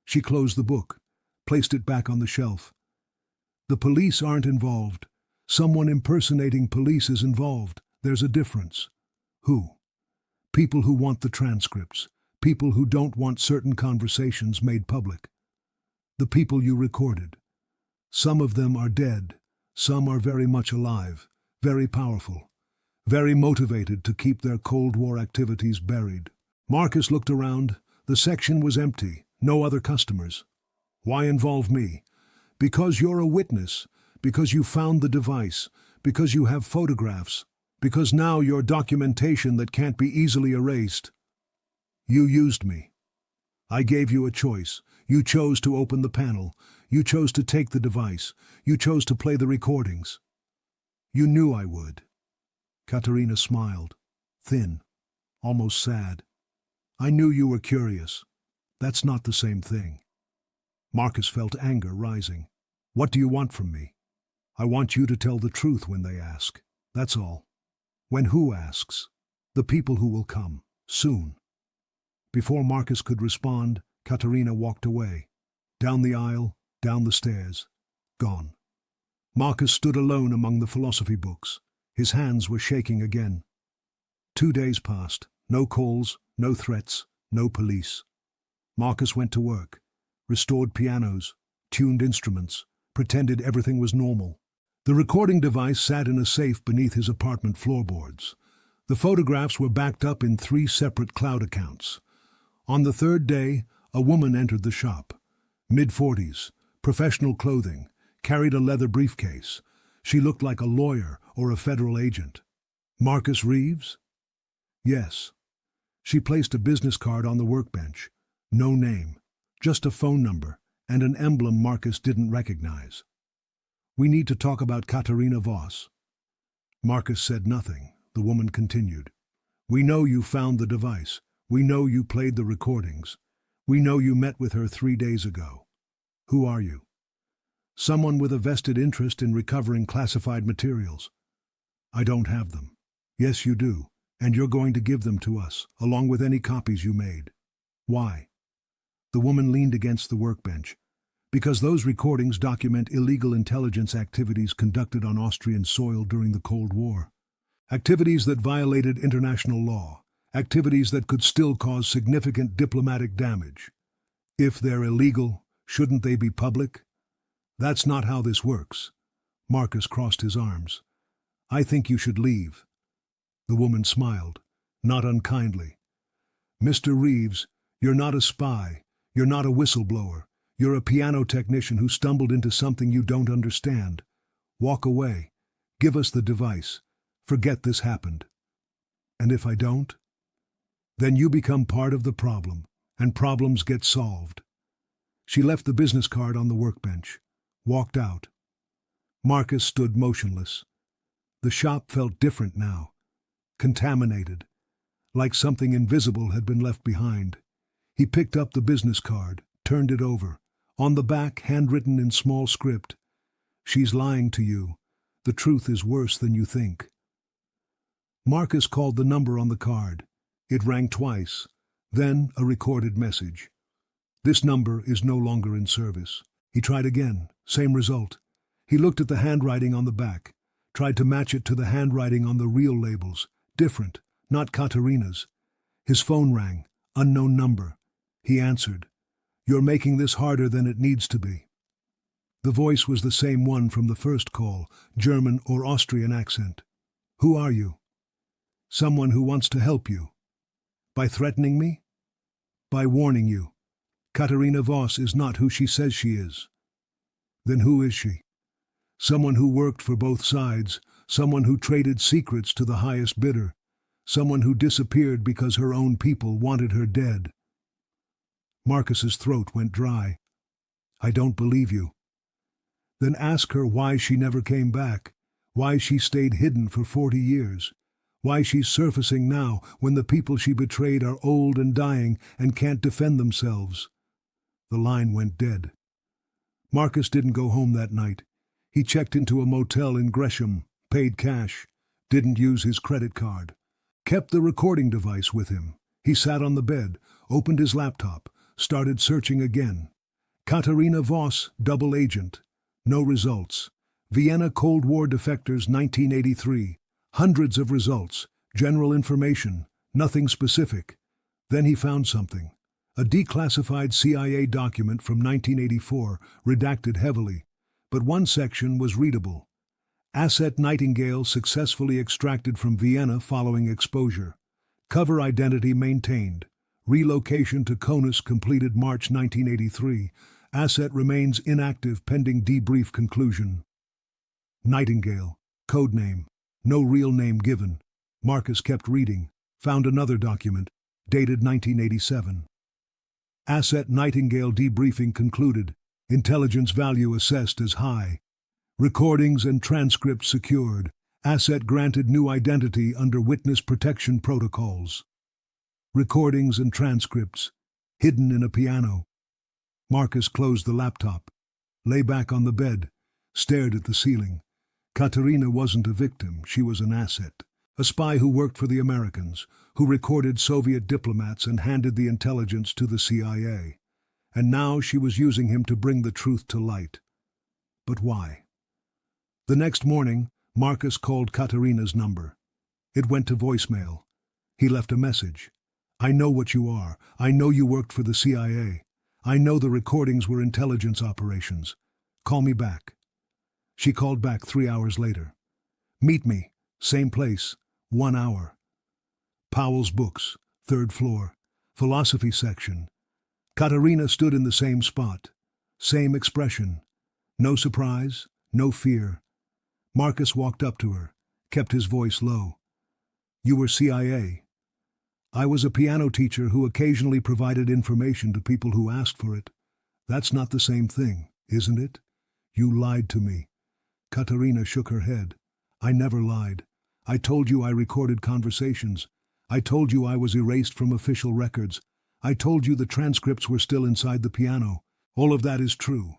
She closed the book, placed it back on the shelf. "The police aren't involved. Someone impersonating police is involved. There's a difference." "Who?" "People who want the transcripts. People who don't want certain conversations made public. The people you recorded. Some of them are dead. Some are very much alive, very powerful, very motivated to keep their Cold War activities buried." Marcus looked around. The section was empty, no other customers. "Why involve me?" "Because you're a witness, because you found the device, because you have photographs, because now you're documentation that can't be easily erased. You used me. I gave you a choice. You chose to open the panel. You chose to take the device. You chose to play the recordings. You knew I would." Katharina smiled, thin, almost sad. "I knew you were curious. That's not the same thing." Marcus felt anger rising. "What do you want from me?" "I want you to tell the truth when they ask. That's all." "When who asks?" "The people who will come, soon." Before Marcus could respond, Katharina walked away. Down the aisle, down the stairs. Gone. Marcus stood alone among the philosophy books. His hands were shaking again. 2 days passed. No calls, no threats, no police. Marcus went to work. Restored pianos, tuned instruments, pretended everything was normal. The recording device sat in a safe beneath his apartment floorboards. The photographs were backed up in 3 separate cloud accounts. On the 3rd day, a woman entered the shop. Mid-40s, professional clothing, carried a leather briefcase. She looked like a lawyer or a federal agent. Marcus Reeves? Yes. She placed a business card on the workbench. No name, just a phone number and an emblem Marcus didn't recognize. We need to talk about Katerina Voss. Marcus said nothing. The woman continued. We know you found the device. We know you played the recordings. We know you met with her 3 days ago. Who are you? Someone with a vested interest in recovering classified materials. I don't have them. Yes, you do, and you're going to give them to us, along with any copies you made. Why? The woman leaned against the workbench. Because those recordings document illegal intelligence activities conducted on Austrian soil during the Cold War. Activities that violated international law. Activities that could still cause significant diplomatic damage. If they're illegal, shouldn't they be public? That's not how this works. Marcus crossed his arms. I think you should leave. The woman smiled, not unkindly. Mr. Reeves, you're not a spy. You're not a whistleblower. You're a piano technician who stumbled into something you don't understand. Walk away. Give us the device. Forget this happened. And if I don't? Then you become part of the problem, and problems get solved. She left the business card on the workbench, walked out. Marcus stood motionless. The shop felt different now, contaminated, like something invisible had been left behind. He picked up the business card, turned it over. On the back, handwritten in small script, "She's lying to you. The truth is worse than you think." Marcus called the number on the card. It rang twice, then a recorded message. This number is no longer in service. He tried again, same result. He looked at the handwriting on the back, tried to match it to the handwriting on the real labels. Different, not Katerina's. His phone rang, unknown number. He answered. You're making this harder than it needs to be. The voice was the same one from the first call, German or Austrian accent. Who are you? Someone who wants to help you. By threatening me? By warning you. Katerina Voss is not who she says she is. Then who is she? Someone who worked for both sides, someone who traded secrets to the highest bidder, someone who disappeared because her own people wanted her dead. Marcus's throat went dry. I don't believe you. Then ask her why she never came back, why she stayed hidden for 40 years, why she's surfacing now when the people she betrayed are old and dying and can't defend themselves. The line went dead. Marcus didn't go home that night. He checked into a motel in Gresham, paid cash, didn't use his credit card, kept the recording device with him. He sat on the bed, opened his laptop, started searching again. Katerina Voss, double agent. No results. Vienna Cold War defectors 1983. Hundreds of results. General information. Nothing specific. Then he found something. A declassified CIA document from 1984, redacted heavily. But one section was readable. Asset Nightingale successfully extracted from Vienna following exposure. Cover identity maintained. Relocation to Konus completed March 1983. Asset remains inactive pending debrief conclusion. Nightingale. Codename. No real name given. Marcus kept reading. Found another document. Dated 1987. Asset Nightingale debriefing concluded. Intelligence value assessed as high. Recordings and transcripts secured. Asset granted new identity under witness protection protocols. Recordings and transcripts. Hidden in a piano. Marcus closed the laptop, lay back on the bed, stared at the ceiling. Katerina wasn't a victim, she was an asset. A spy who worked for the Americans, who recorded Soviet diplomats and handed the intelligence to the CIA. And now she was using him to bring the truth to light. But why? The next morning, Marcus called Katerina's number. It went to voicemail. He left a message. I know what you are. I know you worked for the CIA. I know the recordings were intelligence operations. Call me back. She called back 3 hours later. Meet me, same place, 1 hour. Powell's Books, 3rd floor, philosophy section. Katerina stood in the same spot. Same expression. No surprise, no fear. Marcus walked up to her, kept his voice low. You were CIA. I was a piano teacher who occasionally provided information to people who asked for it. That's not the same thing, isn't it? You lied to me. Katerina shook her head. I never lied. I told you I recorded conversations. I told you I was erased from official records. I told you the transcripts were still inside the piano. All of that is true.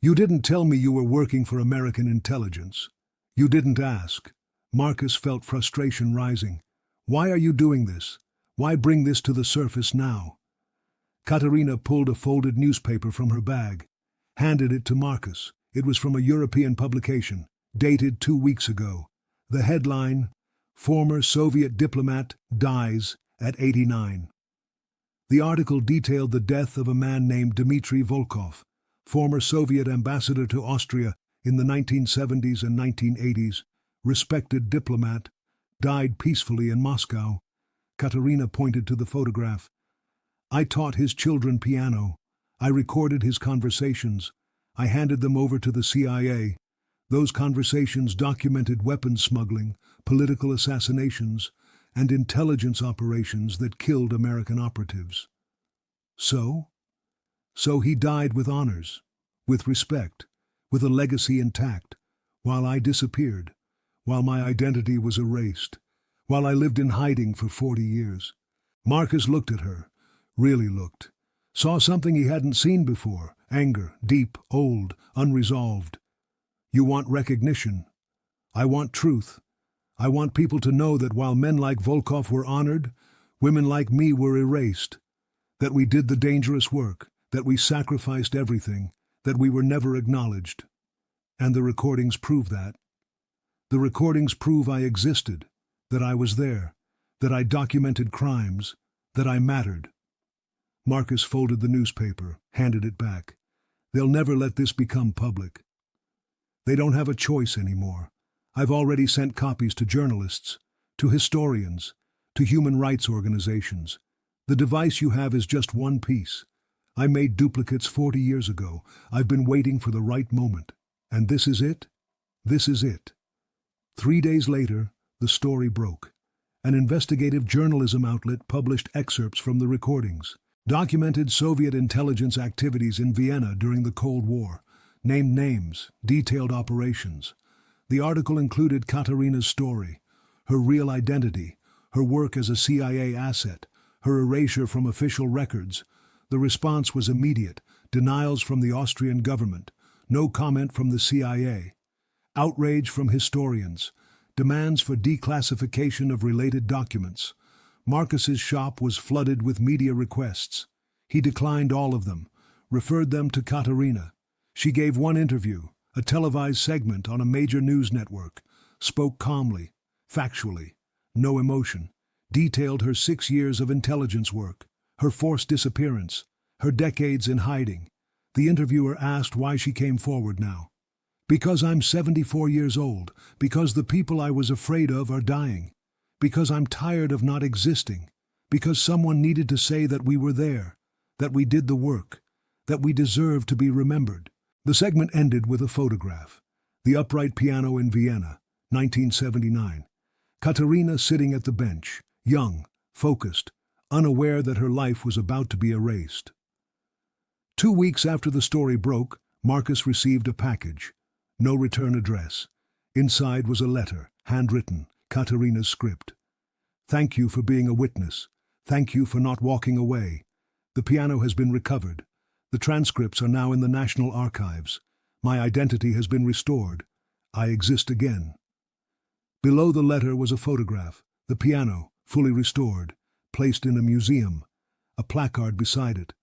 You didn't tell me you were working for American intelligence. You didn't ask. Marcus felt frustration rising. Why are you doing this? Why bring this to the surface now? Katerina pulled a folded newspaper from her bag, handed it to Marcus. It was from a European publication, dated 2 weeks ago. The headline, Former Soviet Diplomat Dies at 89. The article detailed the death of a man named Dmitry Volkov, former Soviet ambassador to Austria in the 1970s and 1980s, respected diplomat, died peacefully in Moscow. Katerina pointed to the photograph. I taught his children piano. I recorded his conversations. I handed them over to the CIA. Those conversations documented weapons smuggling, political assassinations, and intelligence operations that killed American operatives. So he died with honors, with respect, with a legacy intact, while I disappeared, while my identity was erased, while I lived in hiding for 40 years. Marcus looked at her, really looked, saw something he hadn't seen before, anger, deep, old, unresolved. You want recognition. I want truth. I want people to know that while men like Volkov were honored, women like me were erased, that we did the dangerous work, that we sacrificed everything, that we were never acknowledged. And the recordings prove that. The recordings prove I existed, that I was there, that I documented crimes, that I mattered. Marcus folded the newspaper, handed it back. They'll never let this become public. They don't have a choice anymore. I've already sent copies to journalists, to historians, to human rights organizations. The device you have is just one piece. I made duplicates 40 years ago. I've been waiting for the right moment. And this is it? This is it. 3 days later, the story broke. An investigative journalism outlet published excerpts from the recordings, documented Soviet intelligence activities in Vienna during the Cold War, named names, detailed operations. The article included Katerina's story, her real identity, her work as a CIA asset, her erasure from official records. The response was immediate, denials from the Austrian government, no comment from the CIA, outrage from historians, demands for declassification of related documents. Marcus's shop was flooded with media requests. He declined all of them, referred them to Katerina. She gave one interview, a televised segment on a major news network, spoke calmly, factually, no emotion, detailed her 6 years of intelligence work, her forced disappearance, her decades in hiding. The interviewer asked why she came forward now. Because I'm 74 years old, because the people I was afraid of are dying, because I'm tired of not existing, because someone needed to say that we were there, that we did the work, that we deserve to be remembered. The segment ended with a photograph. The upright piano in Vienna, 1979. Katerina sitting at the bench, young, focused, unaware that her life was about to be erased. 2 weeks after the story broke, Marcus received a package. No return address. Inside was a letter, handwritten, Katerina's script. Thank you for being a witness. Thank you for not walking away. The piano has been recovered. The transcripts are now in the National Archives. My identity has been restored. I exist again. Below the letter was a photograph, the piano, fully restored, placed in a museum, a placard beside it.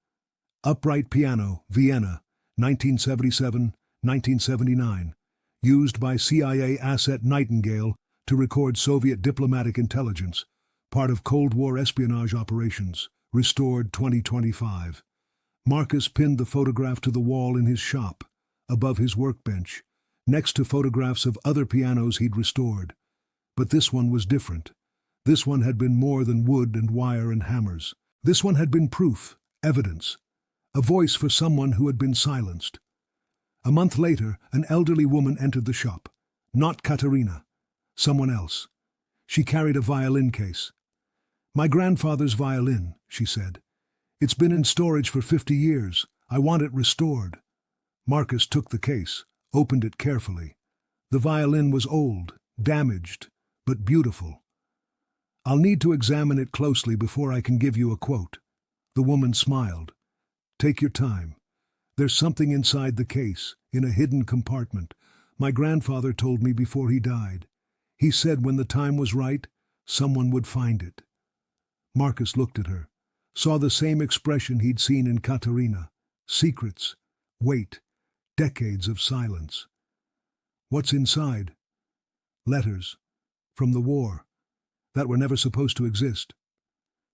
Upright piano, Vienna, 1977-1979, used by CIA asset Nightingale to record Soviet diplomatic intelligence, part of Cold War espionage operations, restored 2025. Marcus pinned the photograph to the wall in his shop, above his workbench, next to photographs of other pianos he'd restored. But this one was different. This one had been more than wood and wire and hammers. This one had been proof, evidence, a voice for someone who had been silenced. A month later, an elderly woman entered the shop. Not Katerina. Someone else. She carried a violin case. "My grandfather's violin," she said. "It's been in storage for 50 years. I want it restored." Marcus took the case, opened it carefully. The violin was old, damaged, but beautiful. "I'll need to examine it closely before I can give you a quote." The woman smiled. "Take your time. There's something inside the case, in a hidden compartment. My grandfather told me before he died. He said when the time was right, someone would find it." Marcus looked at her, saw the same expression he'd seen in Katerina. Secrets, weight, decades of silence. "What's inside?" "Letters. From the war. That were never supposed to exist."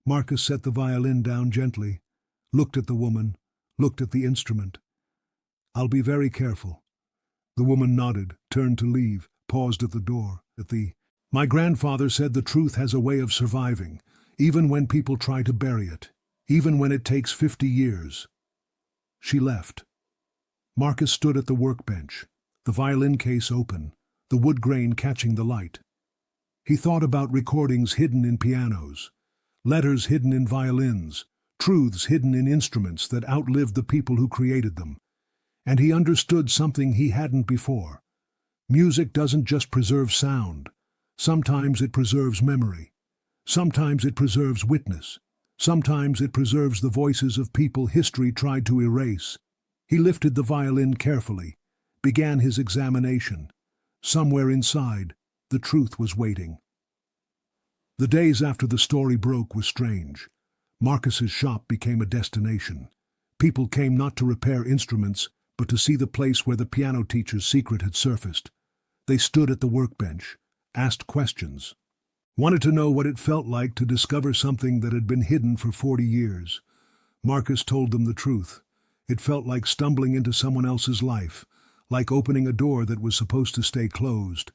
Marcus set the violin down gently, looked at the woman, looked at the instrument. "I'll be very careful." The woman nodded, turned to leave, paused at the door. "My grandfather said the truth has a way of surviving, even when people try to bury it, even when it takes 50 years. She left. Marcus stood at the workbench, the violin case open, the wood grain catching the light. He thought about recordings hidden in pianos, letters hidden in violins, truths hidden in instruments that outlived the people who created them. And he understood something he hadn't before. Music doesn't just preserve sound. Sometimes it preserves memory. Sometimes it preserves witness. Sometimes it preserves the voices of people history tried to erase. He lifted the violin carefully, began his examination. Somewhere inside, the truth was waiting. The days after the story broke were strange. Marcus's shop became a destination. People came not to repair instruments, but to see the place where the piano teacher's secret had surfaced. They stood at the workbench, asked questions, wanted to know what it felt like to discover something that had been hidden for 40 years. Marcus told them the truth. It felt like stumbling into someone else's life, like opening a door that was supposed to stay closed,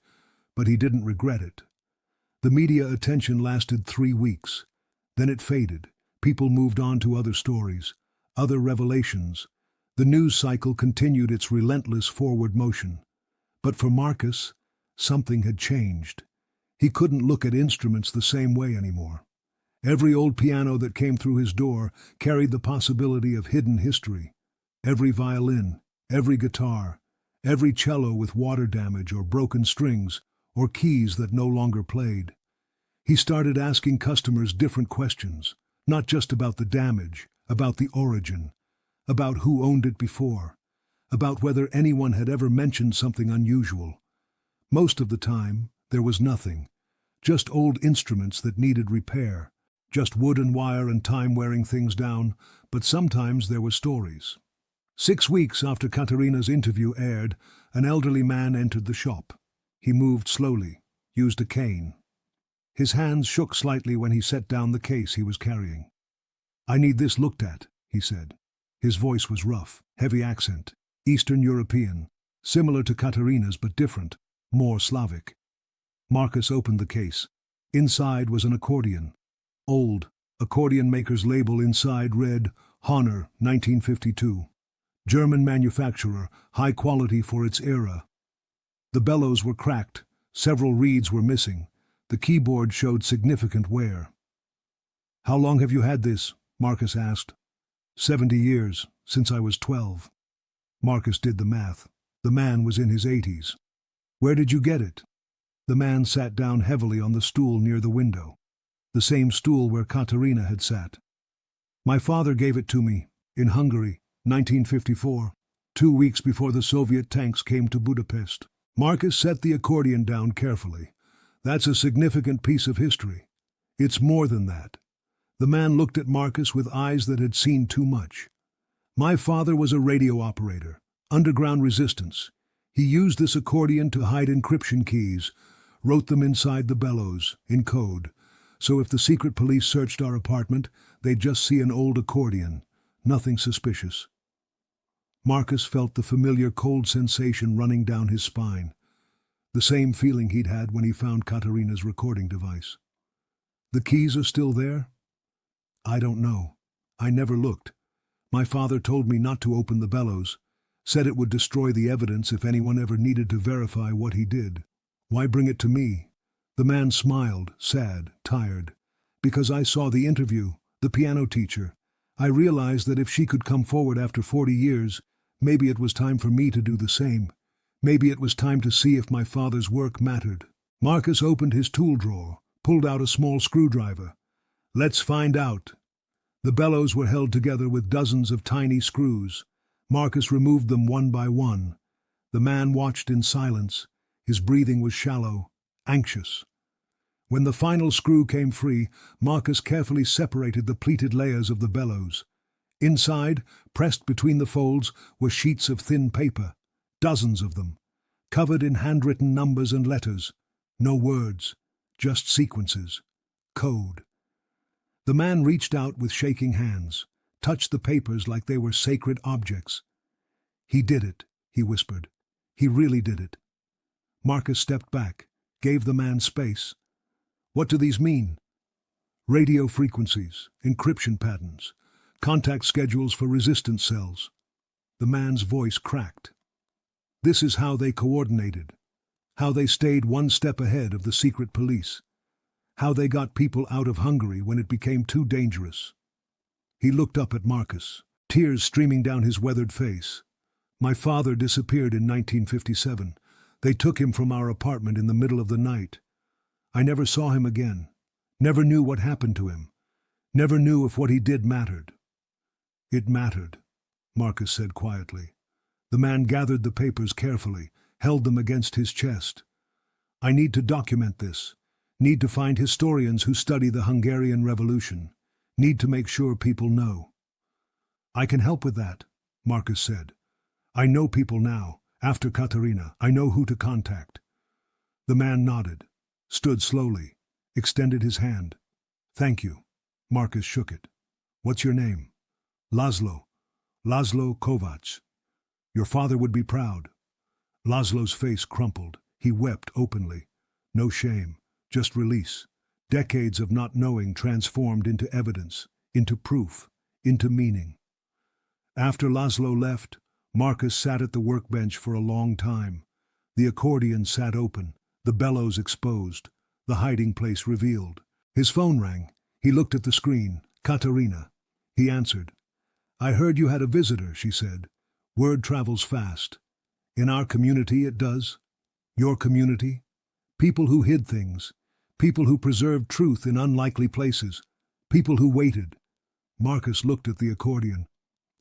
but he didn't regret it. The media attention lasted 3 weeks. Then it faded. People moved on to other stories, other revelations. The news cycle continued its relentless forward motion. But for Marcus, something had changed. He couldn't look at instruments the same way anymore. Every old piano that came through his door carried the possibility of hidden history. Every violin, every guitar, every cello with water damage or broken strings, or keys that no longer played. He started asking customers different questions, not just about the damage, about the origin, about who owned it before, about whether anyone had ever mentioned something unusual. Most of the time, there was nothing, just old instruments that needed repair, just wood and wire and time wearing things down, but sometimes there were stories. 6 weeks after Katerina's interview aired, an elderly man entered the shop. He moved slowly, used a cane. His hands shook slightly when he set down the case he was carrying. "I need this looked at," he said. His voice was rough, heavy accent, Eastern European, similar to Katerina's but different, more Slavic. Marcus opened the case. Inside was an accordion. Old, accordion maker's label inside read, "Honor, 1952. German manufacturer, high quality for its era." The bellows were cracked, several reeds were missing. The keyboard showed significant wear. "How long have you had this?" Marcus asked. 70 years, since I was 12. Marcus did the math. The man was in his 80s. "Where did you get it?" The man sat down heavily on the stool near the window, the same stool where Katerina had sat. "My father gave it to me, in Hungary, 1954, 2 weeks before the Soviet tanks came to Budapest." Marcus set the accordion down carefully. "That's a significant piece of history. It's more than that." The man looked at Marcus with eyes that had seen too much. "My father was a radio operator, underground resistance. He used this accordion to hide encryption keys, wrote them inside the bellows, in code. So if the secret police searched our apartment, they'd just see an old accordion, nothing suspicious." Marcus felt the familiar cold sensation running down his spine, the same feeling he'd had when he found Katerina's recording device. The keys are still there? I don't know. I never looked. My father told me not to open the bellows, said it would destroy the evidence if anyone ever needed to verify what he did. Why bring it to me? The man smiled, sad, tired. Because I saw the interview, the piano teacher. I realized that if she could come forward after 40 years, maybe it was time for me to do the same. Maybe it was time to see if my father's work mattered. Marcus opened his tool drawer, pulled out a small screwdriver. Let's find out. The bellows were held together with dozens of tiny screws. Marcus removed them one by one. The man watched in silence. His breathing was shallow, anxious. When the final screw came free, Marcus carefully separated the pleated layers of the bellows. Inside, pressed between the folds, were sheets of thin paper, dozens of them, covered in handwritten numbers and letters. No words, just sequences, code. The man reached out with shaking hands, touched the papers like they were sacred objects. He did it, he whispered. He really did it. Marcus stepped back, gave the man space. What do these mean? Radio frequencies, encryption patterns, contact schedules for resistance cells. The man's voice cracked. This is how they coordinated, how they stayed one step ahead of the secret police, how they got people out of Hungary when it became too dangerous. He looked up at Marcus, tears streaming down his weathered face. My father disappeared in 1957. They took him from our apartment in the middle of the night. I never saw him again, never knew what happened to him, never knew if what he did mattered. It mattered, Marcus said quietly. The man gathered the papers carefully, held them against his chest. I need to document this, need to find historians who study the Hungarian Revolution, need to make sure people know. I can help with that, Marcus said. I know people now. After Katerina, I know who to contact. The man nodded, stood slowly, extended his hand. Thank you. Marcus shook it. What's your name? Laszlo. Laszlo Kovacs. Your father would be proud. Laszlo's face crumpled. He wept openly. No shame, just release. Decades of not knowing transformed into evidence, into proof, into meaning. After Laszlo left, Marcus sat at the workbench for a long time. The accordion sat open, the bellows exposed, the hiding place revealed. His phone rang. He looked at the screen. Katerina. He answered. I heard you had a visitor, she said. Word travels fast. In our community it does. Your community. People who hid things. People who preserved truth in unlikely places. People who waited. Marcus looked at the accordion.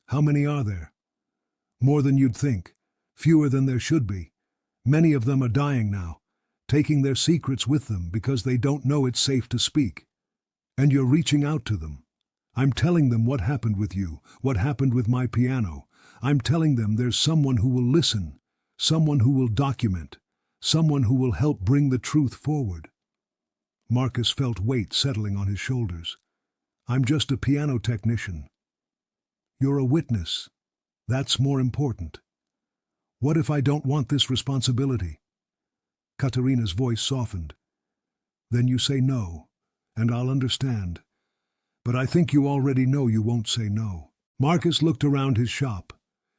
How many are there? More than you'd think. Fewer than there should be. Many of them are dying now, taking their secrets with them because they don't know it's safe to speak. And you're reaching out to them. I'm telling them what happened with you, what happened with my piano. I'm telling them there's someone who will listen, someone who will document, someone who will help bring the truth forward. Marcus felt weight settling on his shoulders. I'm just a piano technician. You're a witness. That's more important. What if I don't want this responsibility? Katerina's voice softened. Then you say no, and I'll understand. But I think you already know you won't say no. Marcus looked around his shop,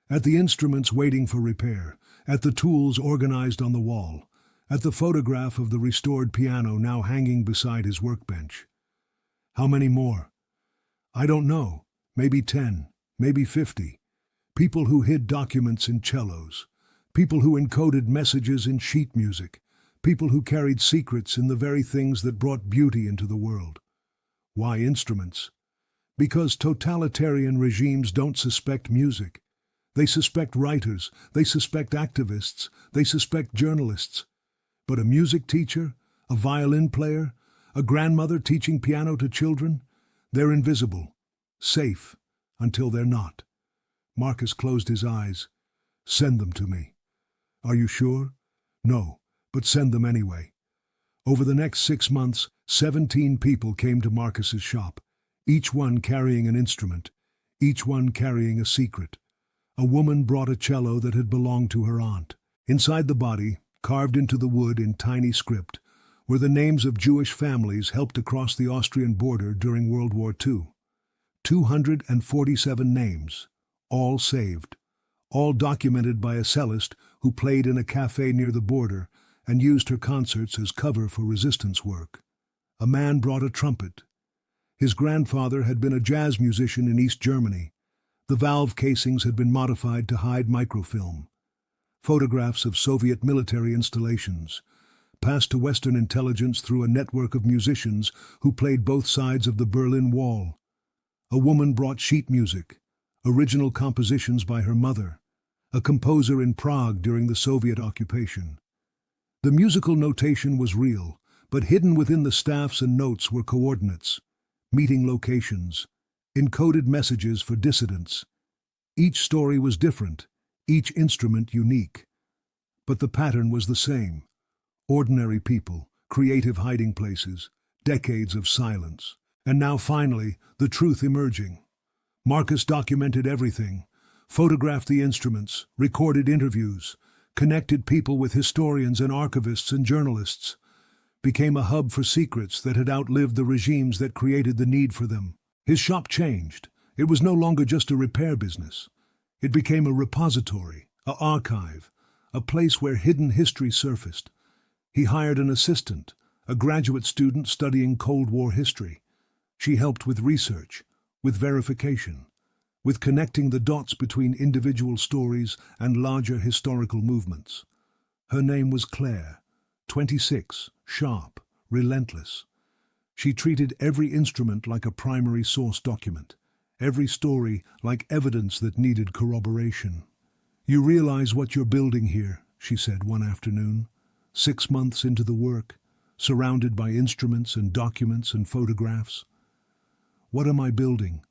at the instruments waiting for repair, at the tools organized on the wall, at the photograph of the restored piano now hanging beside his workbench. How many more? I don't know. Maybe 10, maybe 50. People who hid documents in cellos, people who encoded messages in sheet music, people who carried secrets in the very things that brought beauty into the world. Why instruments? Because totalitarian regimes don't suspect music. They suspect writers, they suspect activists, they suspect journalists. But a music teacher, a violin player, a grandmother teaching piano to children, they're invisible, safe, until they're not. Marcus closed his eyes. Send them to me. Are you sure? No, but send them anyway. Over the next 6 months, 17 people came to Marcus's shop, each one carrying an instrument, each one carrying a secret. A woman brought a cello that had belonged to her aunt. Inside the body, carved into the wood in tiny script, were the names of Jewish families helped across the Austrian border during World War II. 247 names, all saved, all documented by a cellist who played in a cafe near the border and used her concerts as cover for resistance work. A man brought a trumpet. His grandfather had been a jazz musician in East Germany. The valve casings had been modified to hide microfilm. Photographs of Soviet military installations, passed to Western intelligence through a network of musicians who played both sides of the Berlin Wall. A woman brought sheet music, original compositions by her mother, a composer in Prague during the Soviet occupation. The musical notation was real, but hidden within the staffs and notes were coordinates, meeting locations, encoded messages for dissidents. Each story was different, each instrument unique. But the pattern was the same. Ordinary people, creative hiding places, decades of silence. And now finally, the truth emerging. Marcus documented everything, photographed the instruments, recorded interviews, connected people with historians and archivists and journalists, became a hub for secrets that had outlived the regimes that created the need for them. His shop changed. It was no longer just a repair business. It became a repository, an archive, a place where hidden history surfaced. He hired an assistant, a graduate student studying Cold War history. She helped with research, with verification, with connecting the dots between individual stories and larger historical movements. Her name was Claire, 26, sharp, relentless. She treated every instrument like a primary source document, every story like evidence that needed corroboration. "You realize what you're building here," she said one afternoon, 6 months into the work, surrounded by instruments and documents and photographs. "What am I building?"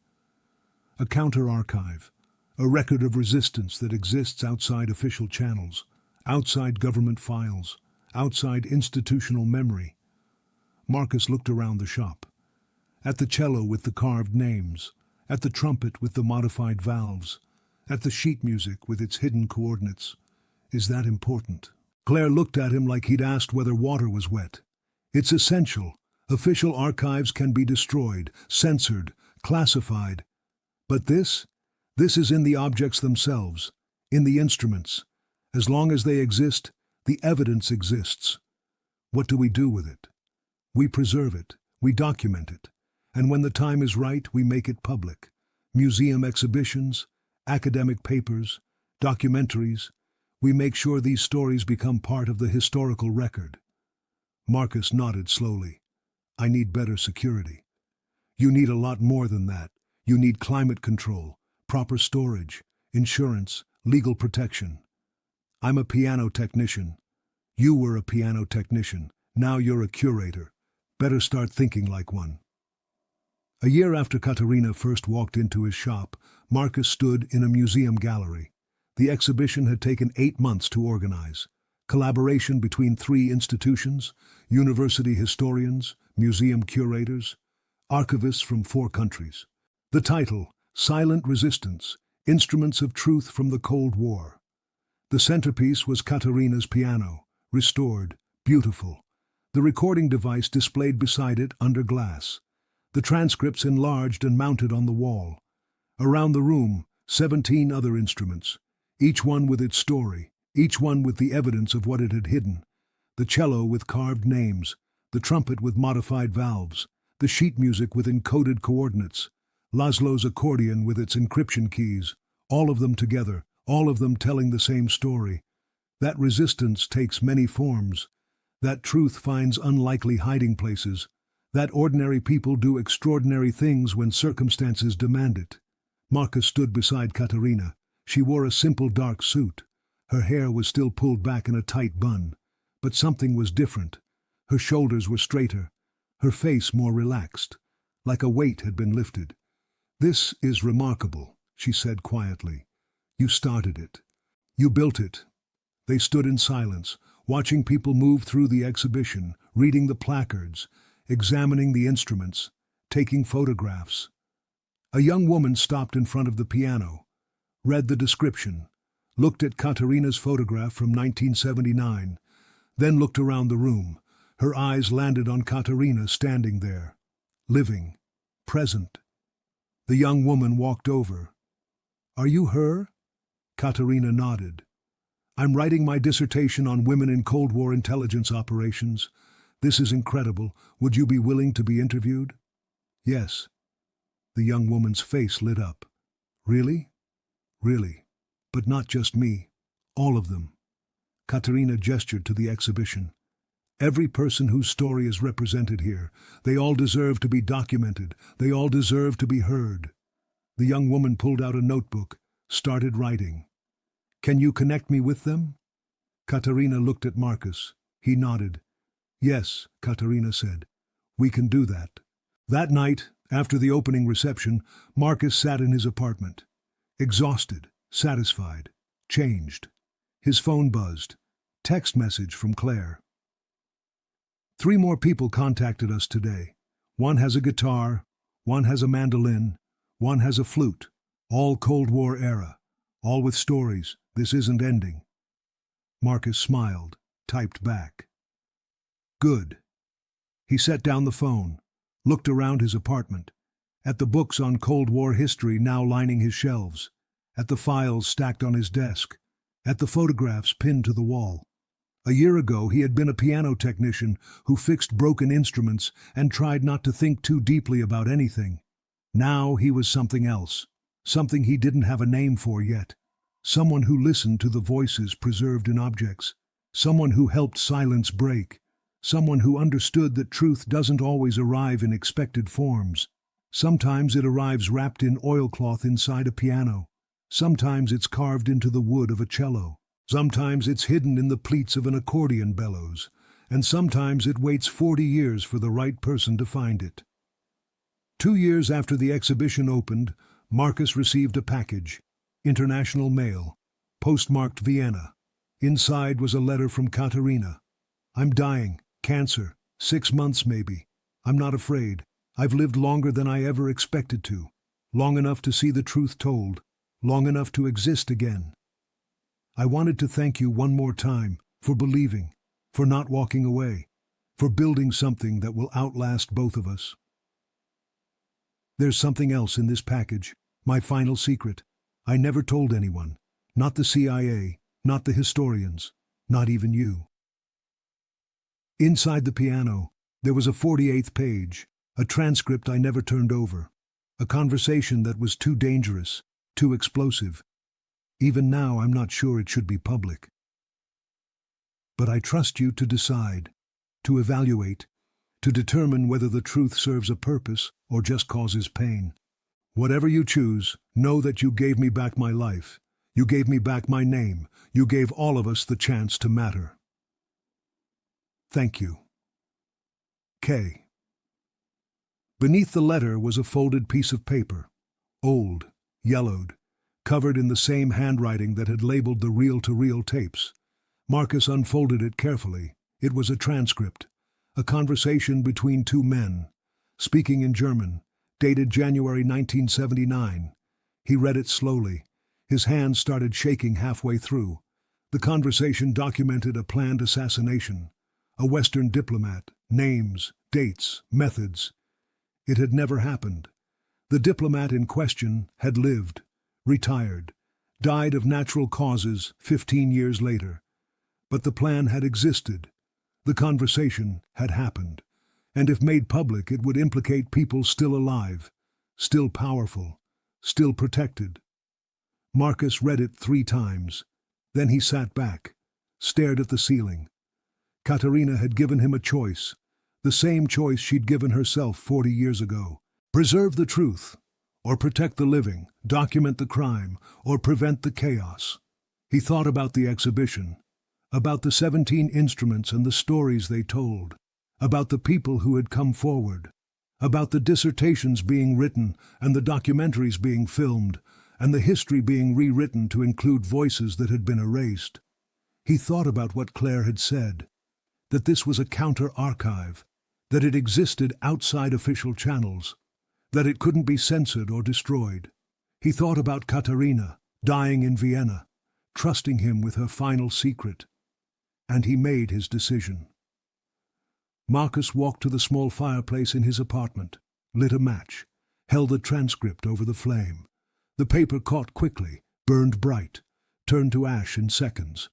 "A counter-archive, a record of resistance that exists outside official channels, outside government files, outside institutional memory." Marcus looked around the shop, at the cello with the carved names, at the trumpet with the modified valves, at the sheet music with its hidden coordinates. "Is that important?" Claire looked at him like he'd asked whether water was wet. "It's essential. Official archives can be destroyed, censored, classified. But this is in the objects themselves, in the instruments. As long as they exist, the evidence exists. What do we do with it? We preserve it, we document it, and when the time is right, we make it public. Museum exhibitions, academic papers, documentaries. We make sure these stories become part of the historical record." Marcus nodded slowly. "I need better security." "You need a lot more than that. You need climate control, proper storage, insurance, legal protection. I'm a piano technician. You were a piano technician. Now you're a curator. Better start thinking like one." A year after Katerina first walked into his shop, Marcus stood in a museum gallery. The exhibition had taken 8 months to organize. Collaboration between 3 institutions, university historians, museum curators, archivists from 4 countries. The title, Silent Resistance, Instruments of Truth from the Cold War. The centerpiece was Katerina's piano, restored, beautiful. The recording device displayed beside it under glass. The transcripts enlarged and mounted on the wall. Around the room, 17 other instruments, each one with its story, each one with the evidence of what it had hidden. The cello with carved names, the trumpet with modified valves, the sheet music with encoded coordinates, Laszlo's accordion with its encryption keys, all of them together, all of them telling the same story. That resistance takes many forms. That truth finds unlikely hiding places. That ordinary people do extraordinary things when circumstances demand it. Marcus stood beside Katerina. She wore a simple dark suit. Her hair was still pulled back in a tight bun. But something was different. Her shoulders were straighter, her face more relaxed, like a weight had been lifted. "This is remarkable," she said quietly. "You started it. You built it." They stood in silence, watching people move through the exhibition, reading the placards, examining the instruments, taking photographs. A young woman stopped in front of the piano. read the description, looked at Katerina's photograph from 1979, then looked around the room. Her eyes landed on Katerina standing there, living, present. The young woman walked over. "Are you her?" Katerina nodded. "I'm writing my dissertation on women in Cold War intelligence operations. This is incredible. Would you be willing to be interviewed?" "Yes." The young woman's face lit up. "Really?" "Really. But not just me. All of them." Katerina gestured to the exhibition. "Every person whose story is represented here. They all deserve to be documented. They all deserve to be heard." The young woman pulled out a notebook, started writing. "Can you connect me with them?" Katerina looked at Marcus. He nodded. "Yes," Katerina said. "We can do that." That night, after the opening reception, Marcus sat in his apartment. Exhausted, satisfied, changed. His phone buzzed. Text message from Claire. "3 more people contacted us today. One has a guitar, one has a mandolin, one has a flute. All Cold War era. All with stories. This isn't ending." Marcus smiled, typed back. "Good." He set down the phone, looked around his apartment, at the books on Cold War history now lining his shelves, at the files stacked on his desk, at the photographs pinned to the wall. A year ago he had been a piano technician who fixed broken instruments and tried not to think too deeply about anything. Now he was something else, something he didn't have a name for yet. Someone who listened to the voices preserved in objects, someone who helped silence break, someone who understood that truth doesn't always arrive in expected forms. Sometimes it arrives wrapped in oilcloth inside a piano. Sometimes it's carved into the wood of a cello. Sometimes it's hidden in the pleats of an accordion bellows. And sometimes it waits 40 years for the right person to find it. 2 years after the exhibition opened, Marcus received a package. International mail. Postmarked Vienna. Inside was a letter from Katerina. "I'm dying. Cancer. 6 months maybe. I'm not afraid. I've lived longer than I ever expected to. Long enough to see the truth told. Long enough to exist again. I wanted to thank you one more time for believing, for not walking away, for building something that will outlast both of us. There's something else in this package, my final secret. I never told anyone, not the CIA, not the historians, not even you." Inside the piano, there was a 48th page, a transcript I never turned over, a conversation that was too dangerous, too explosive. Even now I'm not sure it should be public. But I trust you to decide, to evaluate, to determine whether the truth serves a purpose or just causes pain. Whatever you choose, know that you gave me back my life. You gave me back my name. You gave all of us the chance to matter. Thank you. K. Beneath the letter was a folded piece of paper, old, yellowed, covered in the same handwriting that had labeled the reel-to-reel tapes. Marcus unfolded it carefully. It was a transcript, a conversation between 2 men, speaking in German, dated January 1979. He read it slowly. His hands started shaking halfway through. The conversation documented a planned assassination, a Western diplomat, names, dates, methods. It had never happened. The diplomat in question had lived, retired, died of natural causes 15 years later. But the plan had existed. The conversation had happened. And if made public, it would implicate people still alive, still powerful, still protected. Marcus read it 3 times. Then he sat back, stared at the ceiling. Katerina had given him a choice, the same choice she'd given herself 40 years ago. Preserve the truth, or protect the living, document the crime, or prevent the chaos. He thought about the exhibition, about the 17 instruments and the stories they told, about the people who had come forward, about the dissertations being written and the documentaries being filmed, and the history being rewritten to include voices that had been erased. He thought about what Claire had said, that this was a counter-archive, that it existed outside official channels, that it couldn't be censored or destroyed. He thought about Katerina, dying in Vienna, trusting him with her final secret. And he made his decision. Marcus walked to the small fireplace in his apartment, lit a match, held the transcript over the flame. The paper caught quickly, burned bright, turned to ash in seconds.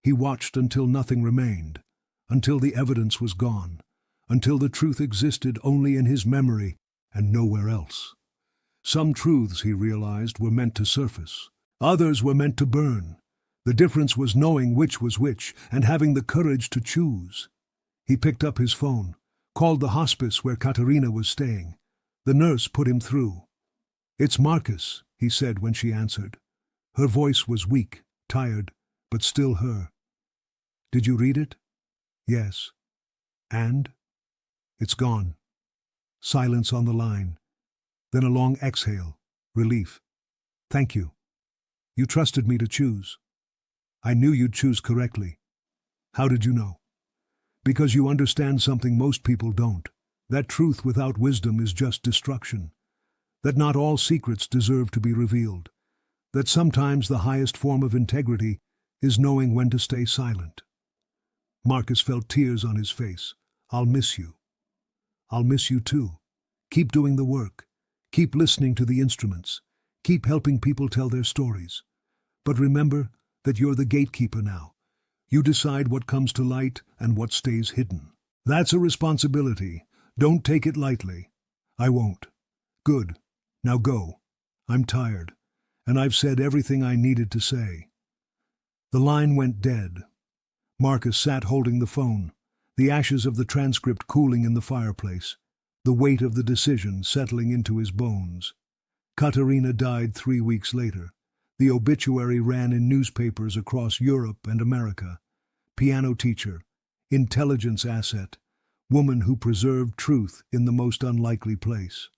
He watched until nothing remained, until the evidence was gone, until the truth existed only in his memory and nowhere else. Some truths, he realized, were meant to surface. Others were meant to burn. The difference was knowing which was which and having the courage to choose. He picked up his phone, called the hospice where Katerina was staying. The nurse put him through. "It's Marcus," he said when she answered. Her voice was weak, tired, but still her. "Did you read it?" "Yes." "And?" "It's gone." Silence on the line. Then a long exhale, relief. "Thank you. You trusted me to choose. I knew you'd choose correctly." "How did you know?" "Because you understand something most people don't. That truth without wisdom is just destruction. That not all secrets deserve to be revealed. That sometimes the highest form of integrity is knowing when to stay silent." Marcus felt tears on his face. "I'll miss you." "I'll miss you too. Keep doing the work. Keep listening to the instruments. Keep helping people tell their stories. But remember that you're the gatekeeper now. You decide what comes to light and what stays hidden. That's a responsibility. Don't take it lightly." "I won't." "Good. Now go. I'm tired, and I've said everything I needed to say." The line went dead. Marcus sat holding the phone, the ashes of the transcript cooling in the fireplace, the weight of the decision settling into his bones. Katerina died 3 weeks later. The obituary ran in newspapers across Europe and America. Piano teacher, intelligence asset, woman who preserved truth in the most unlikely place.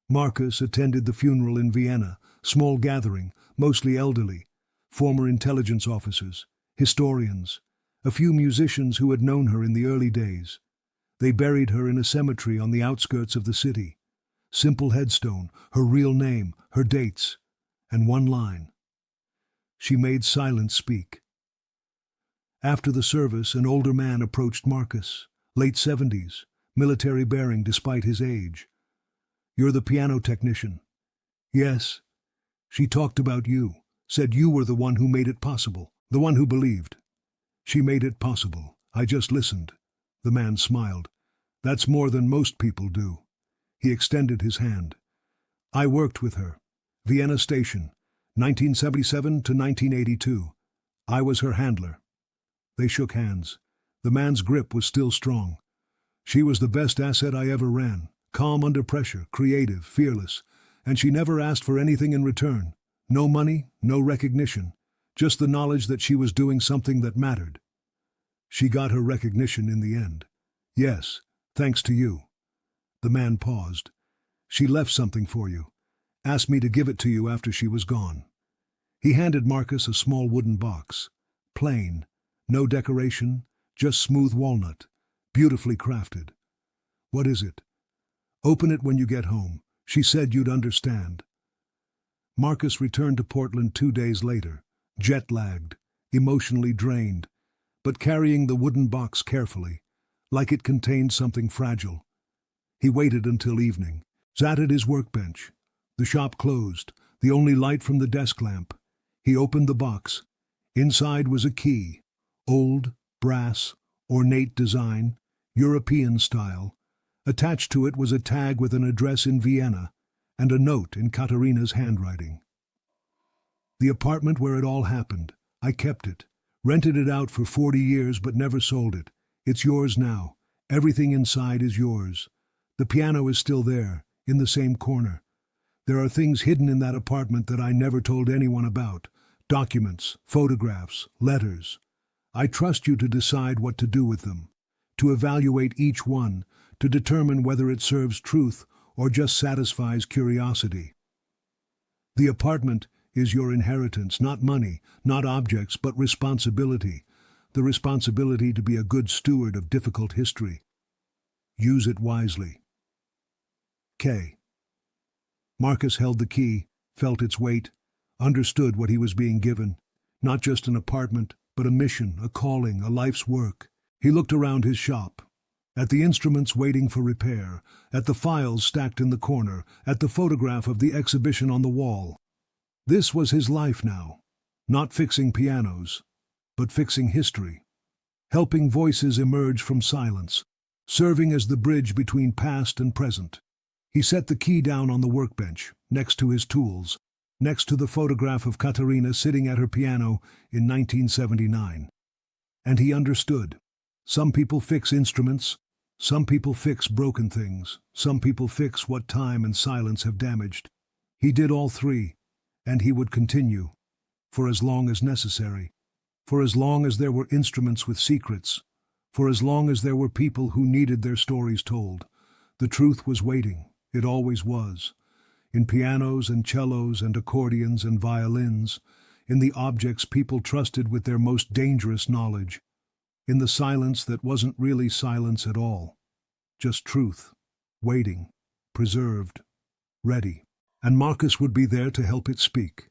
Marcus attended the funeral in Vienna, small gathering, mostly elderly, former intelligence officers, historians, a few musicians who had known her in the early days. They buried her in a cemetery on the outskirts of the city. Simple headstone, her real name, her dates, and one line. She made silence speak. After the service, an older man approached Marcus, late 70s, military bearing despite his age. "You're the piano technician." "Yes." "She talked about you, said you were the one who made it possible, the one who believed." "She made it possible. I just listened." The man smiled. "That's more than most people do." He extended his hand. "I worked with her. Vienna Station, 1977 to 1982. I was her handler." They shook hands. The man's grip was still strong. "She was the best asset I ever ran. Calm under pressure, creative, fearless, and she never asked for anything in return. No money, no recognition, just the knowledge that she was doing something that mattered. She got her recognition in the end." "Yes, thanks to you." The man paused. "She left something for you. Asked me to give it to you after she was gone." He handed Marcus a small wooden box. Plain, no decoration, just smooth walnut, beautifully crafted. "What is it?" "Open it when you get home. She said you'd understand." Marcus returned to Portland 2 days later, jet-lagged, emotionally drained, but carrying the wooden box carefully, like it contained something fragile. He waited until evening, sat at his workbench. The shop closed, the only light from the desk lamp. He opened the box. Inside was a key, old, brass, ornate design, European style. Attached to it was a tag with an address in Vienna and a note in Katerina's handwriting. "The apartment where it all happened. I kept it. Rented it out for 40 years but never sold it. It's yours now. Everything inside is yours. The piano is still there, in the same corner. There are things hidden in that apartment that I never told anyone about. Documents, photographs, letters. I trust you to decide what to do with them, to evaluate each one, to determine whether it serves truth or just satisfies curiosity. The apartment is your inheritance, not money, not objects, but responsibility. The responsibility to be a good steward of difficult history. Use it wisely. K. Marcus held the key, felt its weight, understood what he was being given. Not just an apartment, but a mission, a calling, a life's work. He looked around his shop, at the instruments waiting for repair, at the files stacked in the corner, at the photograph of the exhibition on the wall. This was his life now. Not fixing pianos, but fixing history. Helping voices emerge from silence, serving as the bridge between past and present. He set the key down on the workbench, next to his tools, next to the photograph of Katerina sitting at her piano in 1979. And he understood. Some people fix instruments, some people fix broken things, some people fix what time and silence have damaged. He did all three, and he would continue, for as long as necessary, for as long as there were instruments with secrets, for as long as there were people who needed their stories told. The truth was waiting, it always was, in pianos and cellos and accordions and violins, in the objects people trusted with their most dangerous knowledge, in the silence that wasn't really silence at all, just truth, waiting, preserved, ready. And Marcus would be there to help it speak.